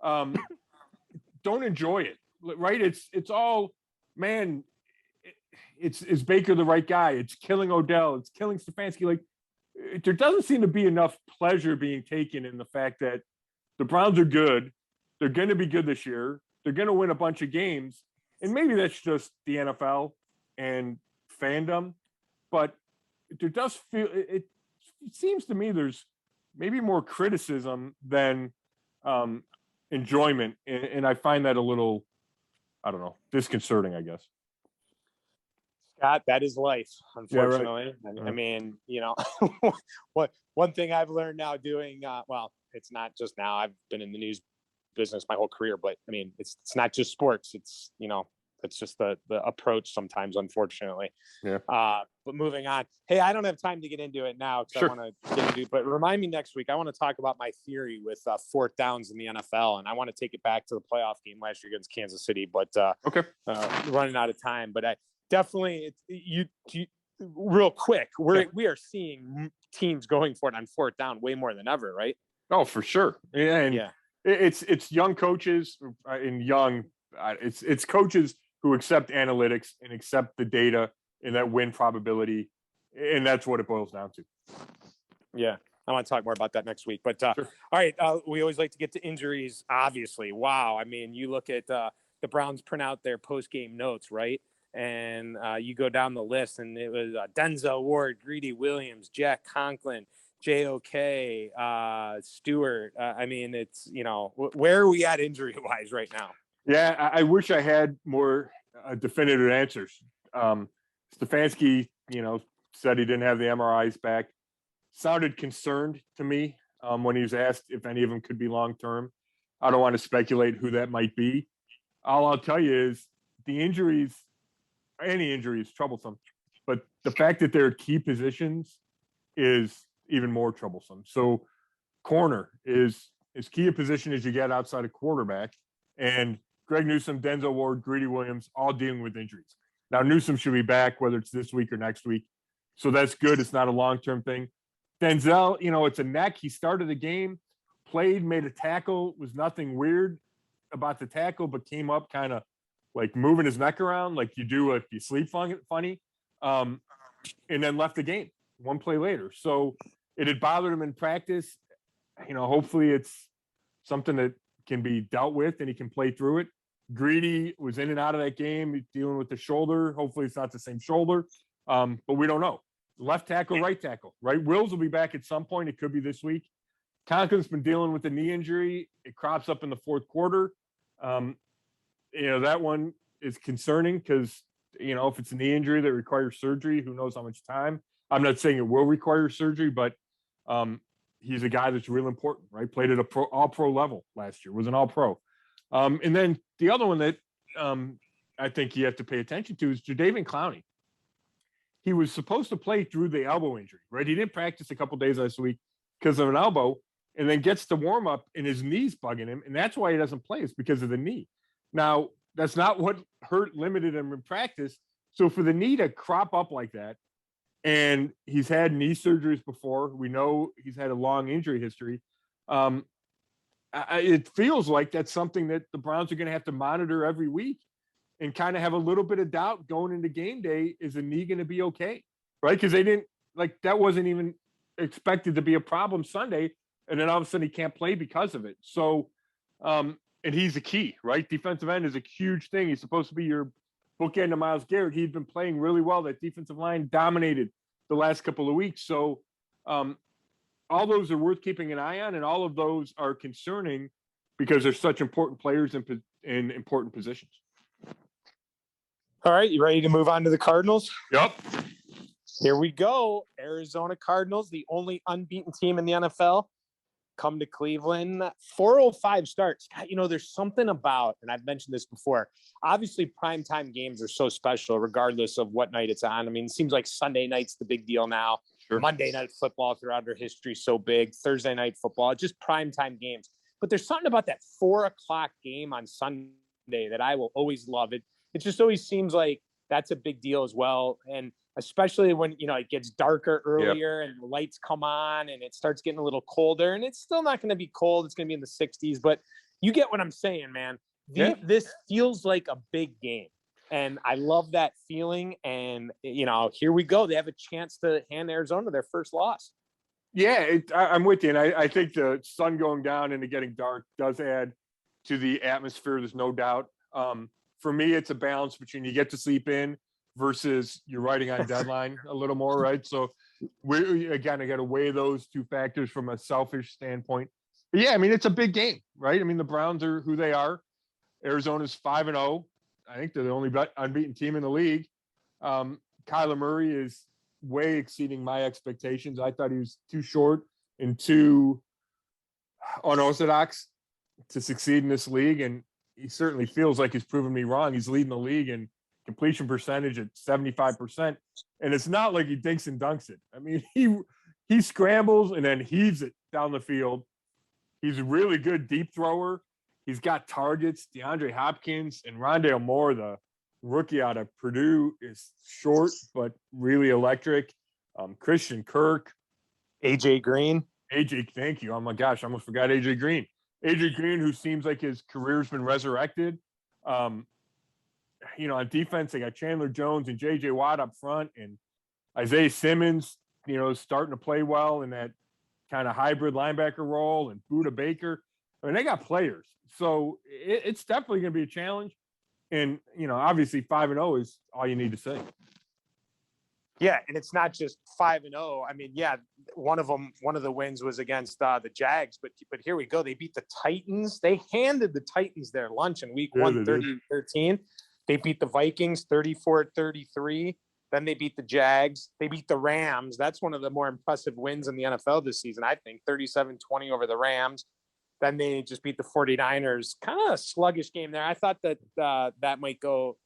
don't enjoy it, right? It's all, man, is Baker the right guy? It's killing Odell. It's killing Stefanski. Like, there doesn't seem to be enough pleasure being taken in the fact that the Browns are good. They're going to be good this year. They're going to win a bunch of games. And maybe that's just the NFL and fandom. But there does feel, it seems to me there's maybe more criticism than enjoyment. And I find that a little, I don't know, disconcerting, I guess. Scott, that is life, unfortunately. Yeah, right. I mean, one thing I've learned now doing, it's not just now. I've been in the news business my whole career, but I mean, it's not just sports. It's, it's just the approach sometimes, unfortunately. Yeah. But moving on. Hey, I don't have time to get into it now because Sure. I want to get into it. But remind me next week. I want to talk about my theory with fourth downs in the NFL, and I want to take it back to the playoff game last year against Kansas City. But okay, running out of time. But I definitely you real quick. We are seeing teams going for it on fourth down way more than ever, right? Oh, for sure. And it's young coaches it's coaches who accept analytics and accept the data and that win probability. And that's what it boils down to. Yeah. I want to talk more about that next week, but sure. All right. We always like to get to injuries. Obviously. Wow. I mean, you look at the Browns print out their post-game notes, right? And you go down the list and it was Denzel Ward, Greedy Williams, Jack Conklin, JOK, Stewart. I mean, it's, where are we at injury wise right now? Yeah, I wish I had more definitive answers. Stefanski, said he didn't have the MRIs back. Sounded concerned to me when he was asked if any of them could be long-term. I don't want to speculate who that might be. All I'll tell you is any injury is troublesome, but the fact that they're key positions is even more troublesome. So corner is as key a position as you get outside of quarterback, and Greg Newsome, Denzel Ward, Greedy Williams, all dealing with injuries. Now, Newsome should be back, whether it's this week or next week. So that's good. It's not a long-term thing. Denzel, it's a neck. He started the game, played, made a tackle, was nothing weird about the tackle, but came up kind of like moving his neck around like you do if you sleep funny, and then left the game one play later. So it had bothered him in practice. Hopefully it's something that can be dealt with and he can play through it. Greedy was in and out of that game, dealing with the shoulder. Hopefully it's not the same shoulder, but we don't know. Left tackle, right tackle, right? Wills will be back at some point. It could be this week. Conklin's been dealing with the knee injury. It crops up in the fourth quarter. That one is concerning because, if it's a knee injury that requires surgery, who knows how much time. I'm not saying it will require surgery, but he's a guy that's real important, right? Played at all-pro level last year, was an all-pro. And then the other one that I think you have to pay attention to is Jadeveon Clowney. He was supposed to play through the elbow injury, right? He didn't practice a couple days last week because of an elbow, and then gets to warm up and his knee's bugging him, and that's why he doesn't play. It's because of the knee. Now, that's not what limited him in practice. So for the knee to crop up like that, and he's had knee surgeries before, we know he's had a long injury history. It feels like that's something that the Browns are going to have to monitor every week and kind of have a little bit of doubt going into game day. Is the knee going to be okay? Right? Because they didn't, that wasn't even expected to be a problem Sunday. And then all of a sudden he can't play because of it. So, and he's the key, right? Defensive end is a huge thing. He's supposed to be your bookend to Myles Garrett. He'd been playing really well. That defensive line dominated the last couple of weeks. So all those are worth keeping an eye on, and all of those are concerning because they're such important players in important positions. All right, you ready to move on to the Cardinals? Yep. Here we go. Arizona Cardinals, the only unbeaten team in the NFL, come to Cleveland. 4:05 starts. God, there's something about, and I've mentioned this before, obviously primetime games are so special regardless of what night it's on. I mean, it seems like Sunday night's the big deal now. Sure. Monday night football throughout our history so big. Thursday night football, just primetime games. But there's something about that 4:00 game on Sunday that I will always love. It just always seems like that's a big deal as well. And especially when, it gets darker earlier and the lights come on and it starts getting a little colder, and it's still not going to be cold. It's going to be in the 60s, but you get what I'm saying, man. This feels like a big game, and I love that feeling. And, here we go. They have a chance to hand Arizona their first loss. Yeah, I'm with you. And I think the sun going down and it getting dark does add to the atmosphere. There's no doubt. For me, it's a balance between you get to sleep in versus you're writing on deadline a little more, right? So I got to weigh those two factors from a selfish standpoint. But yeah, I mean, it's a big game, right? I mean, the Browns are who they are. Arizona's 5-0. I think they're the only unbeaten team in the league. Kyler Murray is way exceeding my expectations. I thought he was too short and too unorthodox to succeed in this league, and he certainly feels like he's proven me wrong. He's leading the league in completion percentage at 75%. And it's not like he dinks and dunks it. I mean, he scrambles and then heaves it down the field. He's a really good deep thrower. He's got targets. DeAndre Hopkins and Rondale Moore, the rookie out of Purdue, is short but really electric. Christian Kirk. AJ Green. Thank you. Oh my gosh, I almost forgot AJ Green. AJ Green, who seems like his career's been resurrected. On defense, they got Chandler Jones and J.J. Watt up front, and Isaiah Simmons, starting to play well in that kind of hybrid linebacker role, and Budda Baker. I mean, they got players. So it's definitely going to be a challenge. And, obviously 5-0 is all you need to say. Yeah, and it's not just 5-0. I mean, yeah, one of the wins was against the Jags, but here we go. They beat the Titans. They handed the Titans their lunch in week 1, 30-13. They beat the Vikings 34-33. Then they beat the Jags. They beat the Rams. That's one of the more impressive wins in the NFL this season, I think, 37-20 over the Rams. Then they just beat the 49ers. Kind of a sluggish game there. I thought that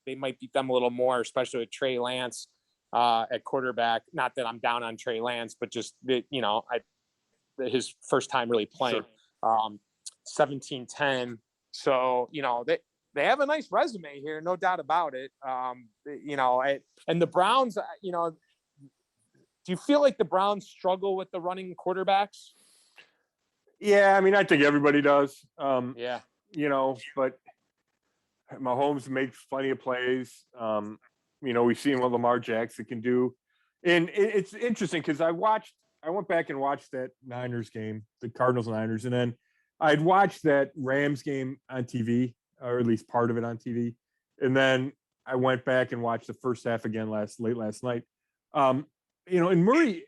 they might beat them a little more, especially with Trey Lance at quarterback. Not that I'm down on Trey Lance, but just his first time really playing. Sure. 17-10. So, they have a nice resume here, no doubt about it. And the Browns, do you feel like the Browns struggle with the running quarterbacks? Yeah, I mean, I think everybody does. Yeah. But Mahomes makes plenty of plays. We've seen what Lamar Jackson can do. And it's interesting because I went back and watched that Niners game, the Cardinals-Niners, and then I'd watched that Rams game on TV, or at least part of it on TV. And then I went back and watched the first half again late last night. And Murray,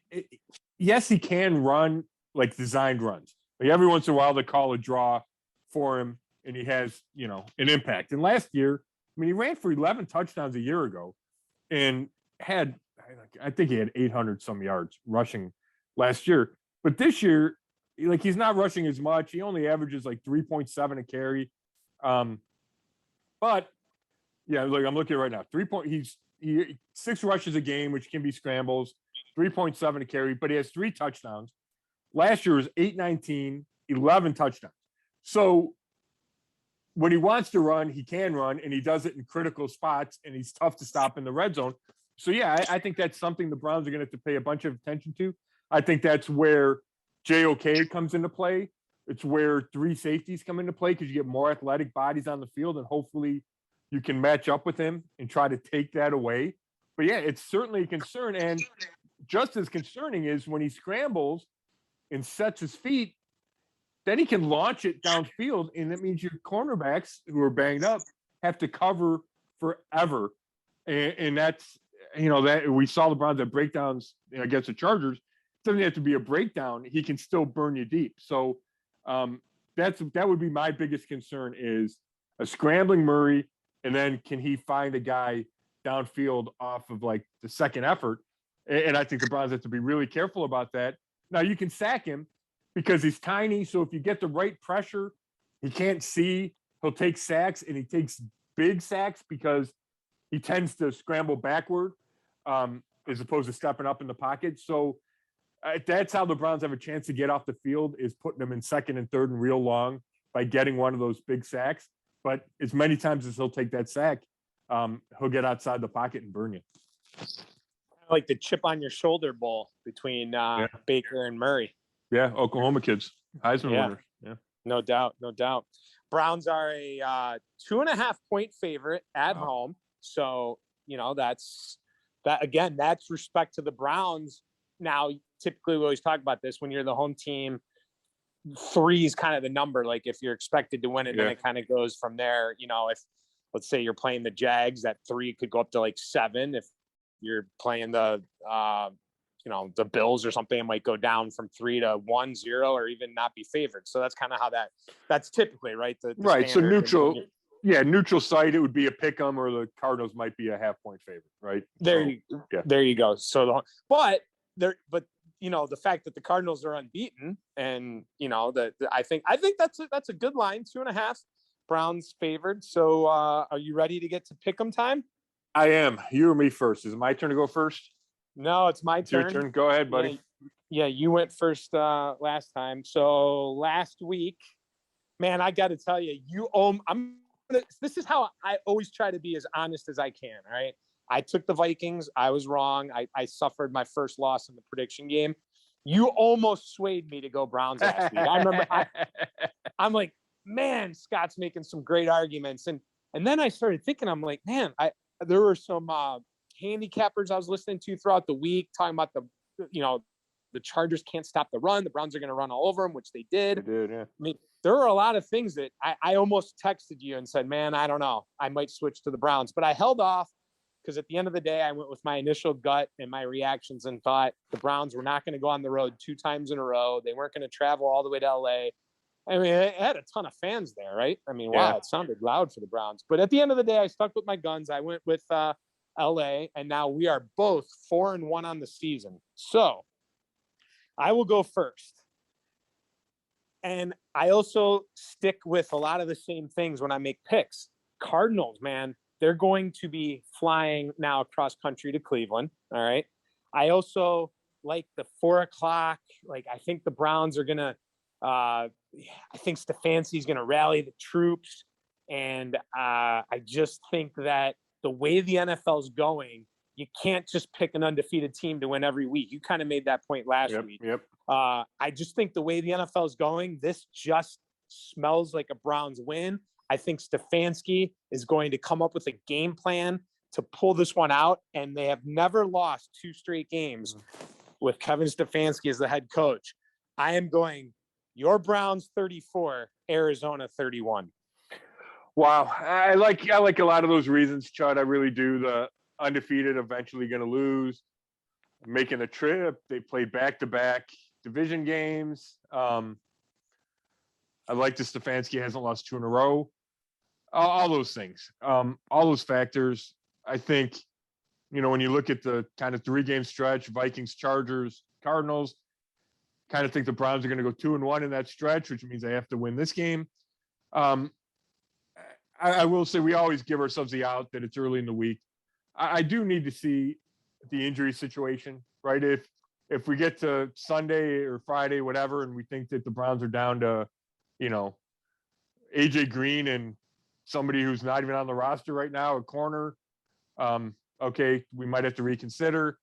yes, he can run like designed runs. Like every once in a while, they call a draw for him, and he has, an impact. And last year, I mean, he ran for 11 touchdowns a year ago and had, I think he had 800 some yards rushing last year. But this year, he's not rushing as much. He only averages 3.7 a carry. But yeah, I'm looking right now. He's 6 rushes a game, which can be scrambles, 3.7 a carry, but he has 3 touchdowns. Last year was 8-19, 11 touchdowns. So when he wants to run, he can run, and he does it in critical spots, and he's tough to stop in the red zone. So, yeah, I think that's something the Browns are going to have to pay a bunch of attention to. I think that's where JOK comes into play. It's where 3 safeties come into play because you get more athletic bodies on the field, and hopefully you can match up with him and try to take that away. But, yeah, it's certainly a concern. And just as concerning is when he scrambles and sets his feet, then he can launch it downfield, and that means your cornerbacks who are banged up have to cover forever. And that's, that we saw the Browns have breakdowns against the Chargers. It doesn't have to be a breakdown. He can still burn you deep. So that would be my biggest concern is a scrambling Murray, and then can he find a guy downfield off of the second effort? And I think the Browns have to be really careful about that. Now, you can sack him because he's tiny. So if you get the right pressure, he can't see. He'll take sacks, and he takes big sacks because he tends to scramble backward as opposed to stepping up in the pocket. So that's how the Browns have a chance to get off the field, is putting them in second and third and real long by getting one of those big sacks. But as many times as he'll take that sack, he'll get outside the pocket and burn you. Like the chip on your shoulder bowl between Baker and Murray. Yeah, Oklahoma kids, Heisman winners. Yeah, no doubt. Browns are a 2.5-point favorite at home. So, that's respect to the Browns. Now, typically we always talk about this when you're the home team. 3 is kind of the number. Like if you're expected to win it, then it kind of goes from there. If let's say you're playing the Jags, that 3 could go up to like 7. If you're playing the the Bills or something, it might go down from 3 to 1, 0, or even not be favored. So that's kind of how that's typically right. The right. So neutral. Yeah, neutral site, it would be a pick 'em, or the Cardinals might be a half-point favorite, right? There you go. So the fact that the Cardinals are unbeaten, and I think that's a good line. 2.5, Browns favored. So are you ready to get to pick 'em time? I am. You or me first? Is it my turn to go first? No, it's my turn. Your turn. Go ahead, buddy. Yeah, you went first last time. So last week, man, I got to tell you, this is how I always try to be as honest as I can. All right. I took the Vikings. I was wrong. I suffered my first loss in the prediction game. You almost swayed me to go Browns last week. I remember I'm like, man, Scott's making some great arguments. And then I started thinking, I'm like, man, there were some handicappers I was listening to throughout the week talking about the Chargers can't stop the run. The Browns are going to run all over them, which they did. They did, yeah. I mean, there were a lot of things that I almost texted you and said, man, I don't know. I might switch to the Browns. But I held off because at the end of the day, I went with my initial gut and my reactions and thought the Browns were not going to go on the road 2 times in a row. They weren't going to travel all the way to L.A. I mean, it had a ton of fans there, right? I mean, wow, it sounded loud for the Browns. But at the end of the day, I stuck with my guns. I went with L.A., and now we are both 4-1 on the season. So I will go first. And I also stick with a lot of the same things when I make picks. Cardinals, man, they're going to be flying now across country to Cleveland. All right. I also like the 4 o'clock. Like, I think the Browns are going to, I think Stefanski's going to rally the troops. And I just think that the way the NFL is going, you can't just pick an undefeated team to win every week. You kind of made that point last week. Yep. I just think the way the NFL is going, this just smells like a Browns win. I think Stefanski is going to come up with a game plan to pull this one out, and they have never lost 2 straight games with Kevin Stefanski as the head coach. I am going your Browns 34, Arizona 31. Wow. I like a lot of those reasons, Chud. I really do. The undefeated eventually going to lose, making a trip. They played back-to-back division games. I like the Stefanski hasn't lost 2 in a row. All those things, all those factors. I think, when you look at the kind of 3-game stretch, Vikings, Chargers, Cardinals, kind of think the Browns are going to go 2-1 in that stretch, which means they have to win this game. I will say we always give ourselves the out that it's early in the week. I do need to see the injury situation, right? If we get to Sunday or Friday, whatever, and we think that the Browns are down to, AJ Green and somebody who's not even on the roster right now, a corner, okay, we might have to reconsider.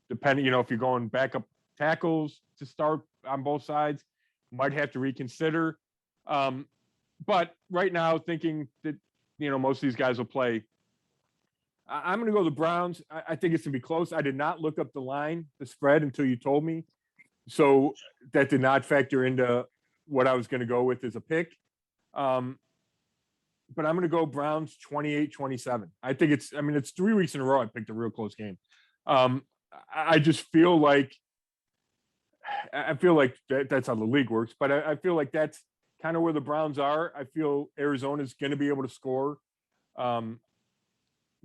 Depending, if you're going backup tackles to start on both sides, might have to reconsider. But right now, thinking that, most of these guys will play, I'm going to go the Browns. I think it's going to be close. I did not look up the spread until you told me. So that did not factor into what I was going to go with as a pick. But I'm going to go Browns 28-27. I think it's 3 weeks in a row I picked a real close game. I just feel like that's how the league works, but I feel like that's kind of where the Browns are. I feel Arizona's going to be able to score.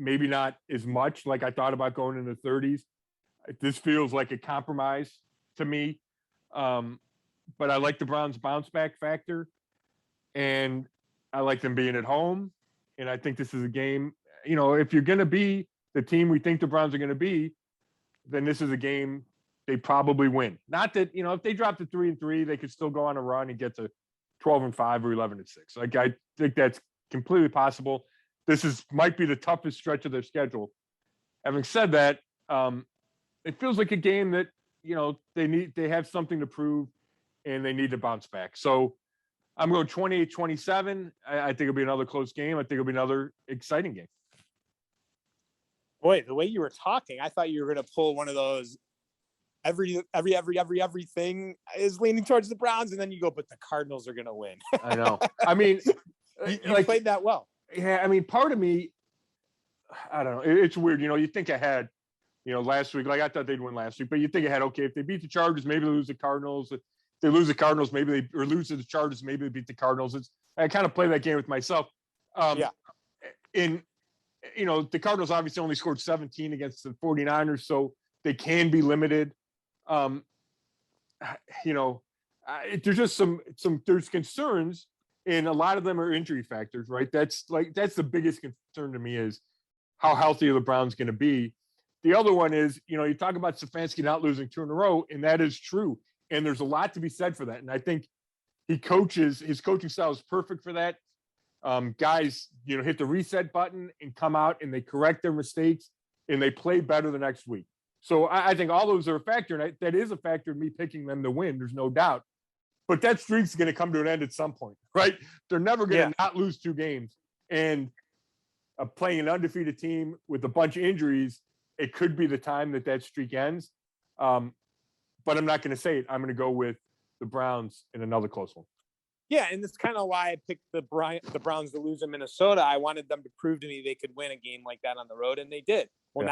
Maybe not as much like I thought about going in the 30s. This feels like a compromise to me. But I like the Browns' bounce back factor, and I like them being at home. And I think this is a game, if you're going to be the team we think the Browns are going to be, then this is a game they probably win. Not that, if they drop to 3-3, they could still go on a run and get to 12-5 or 11-6. Like, I think that's completely possible. This might be the toughest stretch of their schedule. Having said that, it feels like a game that, they have something to prove and they need to bounce back. So I'm going 28-27. I think it'll be another close game. I think it'll be another exciting game. Boy, the way you were talking, I thought you were going to pull one of those everything is leaning towards the Browns, and then you go, but the Cardinals are going to win. I know. I mean, you played that well. Yeah, I mean, part of me, I don't know. It's weird. You think ahead, last week, like I thought they'd win last week, but you think ahead, okay, if they beat the Chargers, maybe they lose the Cardinals. If they lose the Cardinals, or lose to the Chargers, maybe they beat the Cardinals. I kind of play that game with myself. The Cardinals obviously only scored 17 against the 49ers, so they can be limited. There's just there's concerns, and a lot of them are injury factors, right? That's the biggest concern to me is how healthy are the Browns going to be. The other one is, you talk about Stefanski not losing 2 in a row, and that is true. And there's a lot to be said for that. And I think his coaching style is perfect for that. Guys, hit the reset button and come out and they correct their mistakes and they play better the next week. So I think all those are a factor, and that is a factor in me picking them to win. There's no doubt. But that streak's going to come to an end at some point, right? They're never going to not lose 2 games. And playing an undefeated team with a bunch of injuries, it could be the time that streak ends. But I'm not going to say it. I'm going to go with the Browns in another close one. Yeah, and that's kind of why I picked the Browns to lose in Minnesota. I wanted them to prove to me they could win a game like that on the road, and they did. Well,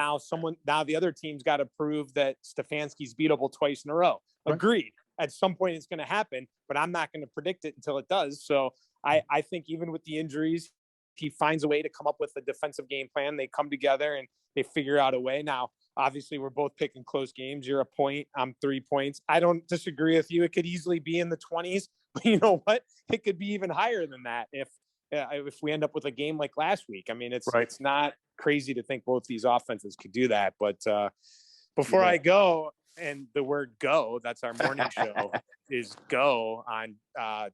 now the other team's got to prove that Stefanski's beatable twice in a row. Right. Agreed. At some point it's going to happen, but I'm not going to predict it until it does. So I think even with the injuries, he finds a way to come up with a defensive game plan. They come together and they figure out a way. Now, obviously, we're both picking close games. You're a point. I'm 3 points. I don't disagree with you. It could easily be in the 20s, but you know what? It could be even higher than that if we end up with a game like last week. I mean, it's not crazy to think both these offenses could do that. But before I go, and the word "go," that's our morning show, is "go" on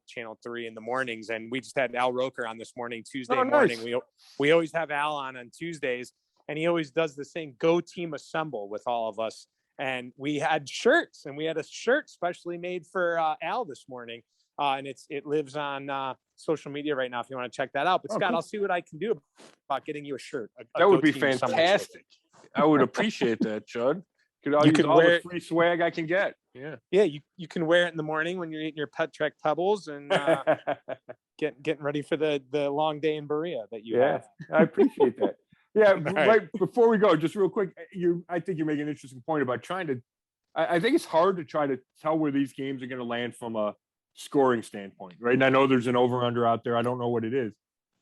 Channel 3 in the mornings. And we just had Al Roker on this morning, Tuesday morning. We always have Al on Tuesdays. And he always does the same "Go Team Assemble" with all of us. And we had shirts, and we had a shirt specially made for Al this morning. And it lives on social media right now if you want to check that out. But Scott, I'll see what I can do about getting you a shirt. That would be fantastic. I would appreciate that, Chud. You can wear the free swag I can get. Yeah. You can wear it in the morning when you're eating your Petrak Pebbles and getting ready for the long day in Berea that you have. I appreciate that. Yeah, right before we go, just real quick, I think you make an interesting point about I think it's hard to try to tell where these games are going to land from a scoring standpoint, right? And I know there's an over-under out there. I don't know what it is.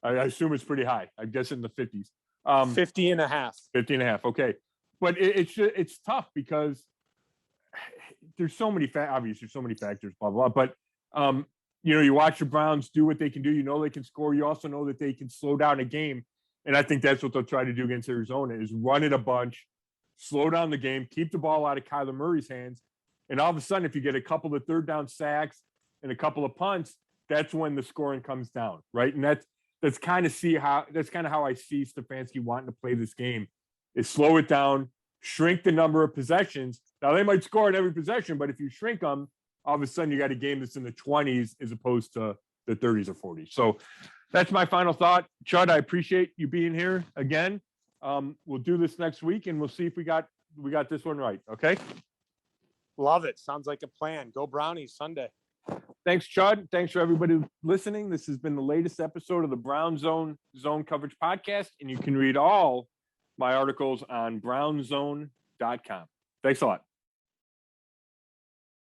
I assume it's pretty high. I guess in the 50s. 50.5. 50.5, okay. But it's tough because there's so many obviously so many factors, blah, blah, blah. But, you watch the Browns do what they can do. You know they can score. You also know that they can slow down a game. And I think that's what they'll try to do against Arizona is run it a bunch, slow down the game, keep the ball out of Kyler Murray's hands. And all of a sudden, if you get a couple of third down sacks and a couple of punts, that's when the scoring comes down, right? And that's kind of how I see Stefanski wanting to play this game is slow it down, shrink the number of possessions. Now, they might score in every possession, but if you shrink them, all of a sudden you got a game that's in the 20s as opposed to the 30s or 40s. So that's my final thought. Chud, I appreciate you being here again. We'll do this next week, and we'll see if we got this one right. Okay? Love it. Sounds like a plan. Go Brownies Sunday. Thanks, Chud. Thanks for everybody listening. This has been the latest episode of the Brown Zone Coverage Podcast, and you can read all my articles on brownzone.com. Thanks a lot.